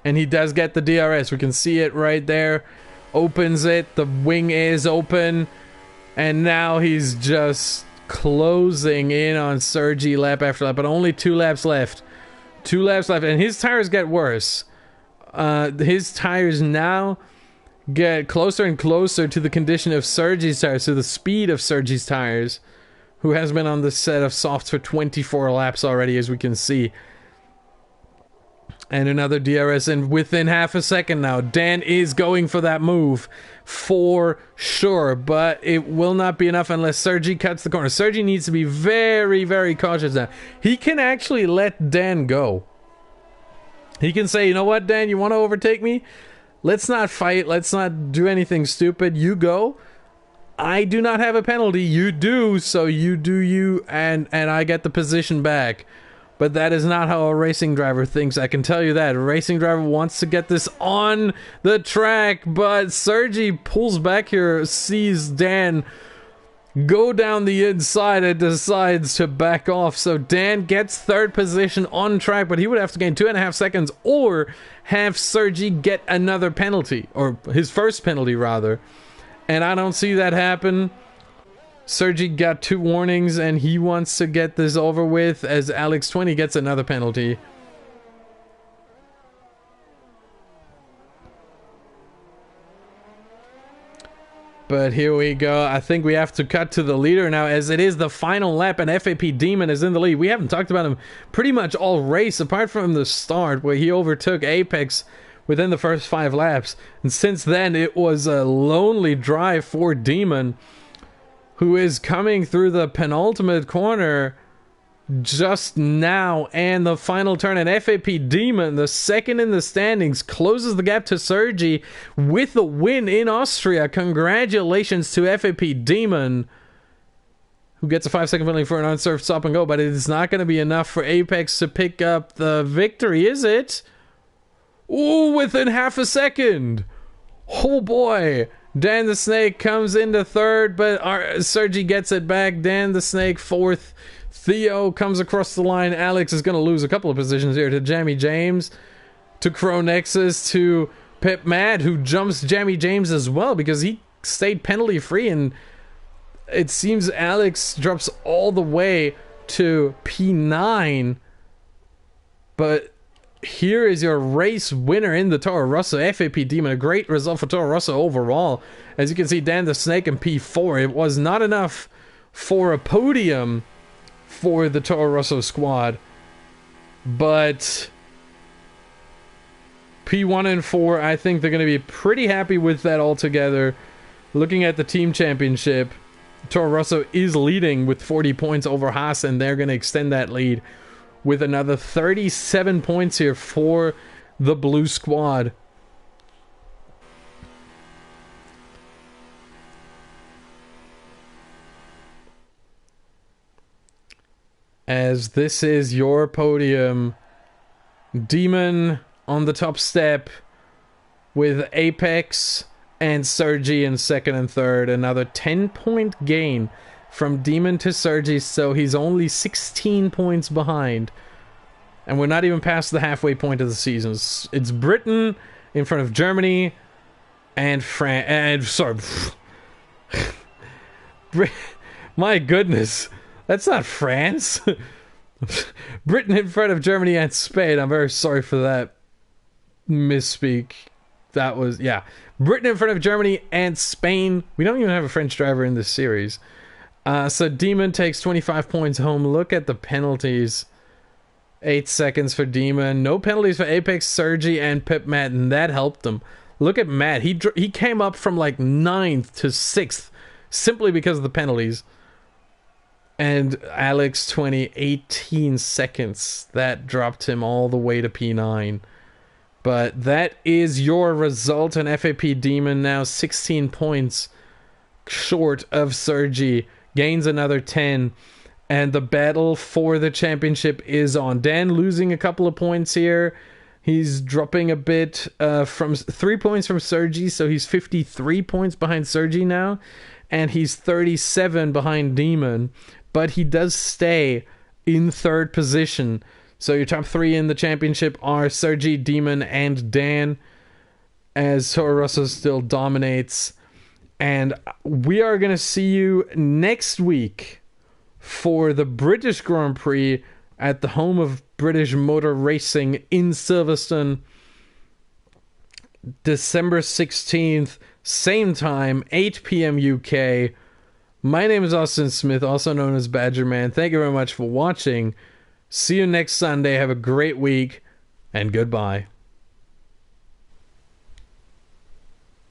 And he does get the DRS. We can see it right there. Opens it. The wing is open. And now he's just closing in on Sergi lap after lap, but only 2 laps left. 2 laps left, and his tires get worse. His tires now get closer and closer to the condition of Sergi's tires, to the speed of Sergi's tires, who has been on the set of softs for 24 laps already, as we can see. And another DRS, and within half a second now, Dan is going for that move for sure, but it will not be enough unless Sergi cuts the corner. Sergi needs to be very, very cautious now. He can actually let Dan go. He can say, you know what, Dan, you want to overtake me? Let's not fight. Let's not do anything stupid. You go. I do not have a penalty. You do, so you do you, and I get the position back. But that is not how a racing driver thinks, I can tell you that. A racing driver wants to get this on the track, but Sergi pulls back here, sees Dan go down the inside and decides to back off. So Dan gets 3rd position on track, but he would have to gain 2.5 seconds or have Sergi get another penalty, or his first penalty rather. And I don't see that happen. Sergi got 2 warnings, and he wants to get this over with as Alex 20 gets another penalty. But here we go. I think we have to cut to the leader now, as it is the final lap, and FAP Demon is in the lead. We haven't talked about him pretty much all race, apart from the start, where he overtook Apex within the first 5 laps. And since then, it was a lonely drive for Demon, who is coming through the penultimate corner just now, and the final turn. And FAP Demon, the 2nd in the standings, closes the gap to Sergi with the win in Austria. Congratulations to FAP Demon, who gets a 5-second penalty for an unserved stop and go, but it is not going to be enough for Apex to pick up the victory, is it? Ooh, within half a second. Oh boy. Dan the Snake comes into 3rd, but Sergi gets it back. Dan the Snake 4th. Theo comes across the line. Alex is going to lose a couple of positions here to Jamie James, to Crow Nexus, to Pip Mad, who jumps Jamie James as well because he stayed penalty free, and it seems Alex drops all the way to P9, but here is your race winner in the Toro Rosso FAP Demon. A great result for Toro Rosso overall. As you can see, Dan the Snake in P4. It was not enough for a podium for the Toro Rosso squad, but P1 and 4, I think they're going to be pretty happy with that altogether. Looking at the team championship, Toro Rosso is leading with 40 points over Haas, and they're going to extend that lead with another 37 points here for the blue squad. As this is your podium, Demon on the top step with Apex and Sergi in second and third. Another 10-point gain from Demon to Sergi, so he's only 16 points behind. And we're not even past the halfway point of the season. It's Britain in front of Germany and France. And sorry, my goodness, that's not France. Britain in front of Germany and Spain. I'm very sorry for that misspeak. That was, yeah. Britain in front of Germany and Spain. We don't even have a French driver in this series. So Demon takes 25 points home. Look at the penalties. 8 seconds for Demon. No penalties for Apex, Sergi, and Pip Matt, and that helped him. Look at Matt. He came up from like 9th to 6th simply because of the penalties. And Alex 18 seconds. That dropped him all the way to P9. But that is your result. An FAP Demon now 16 points short of Sergi. Gains another 10. And the battle for the championship is on. Dan losing a couple of points here. He's dropping a bit from 3 points from Sergi. So he's 53 points behind Sergi now. And he's 37 behind Demon. But he does stay in third position. So your top 3 in the championship are Sergi, Demon, and Dan, as Toro Rosso still dominates. And we are going to see you next week for the British Grand Prix at the home of British Motor Racing in Silverstone. December 16th, same time, 8 p.m. UK. My name is Austin Smith, also known as Badger Man. Thank you very much for watching. See you next Sunday. Have a great week, and goodbye.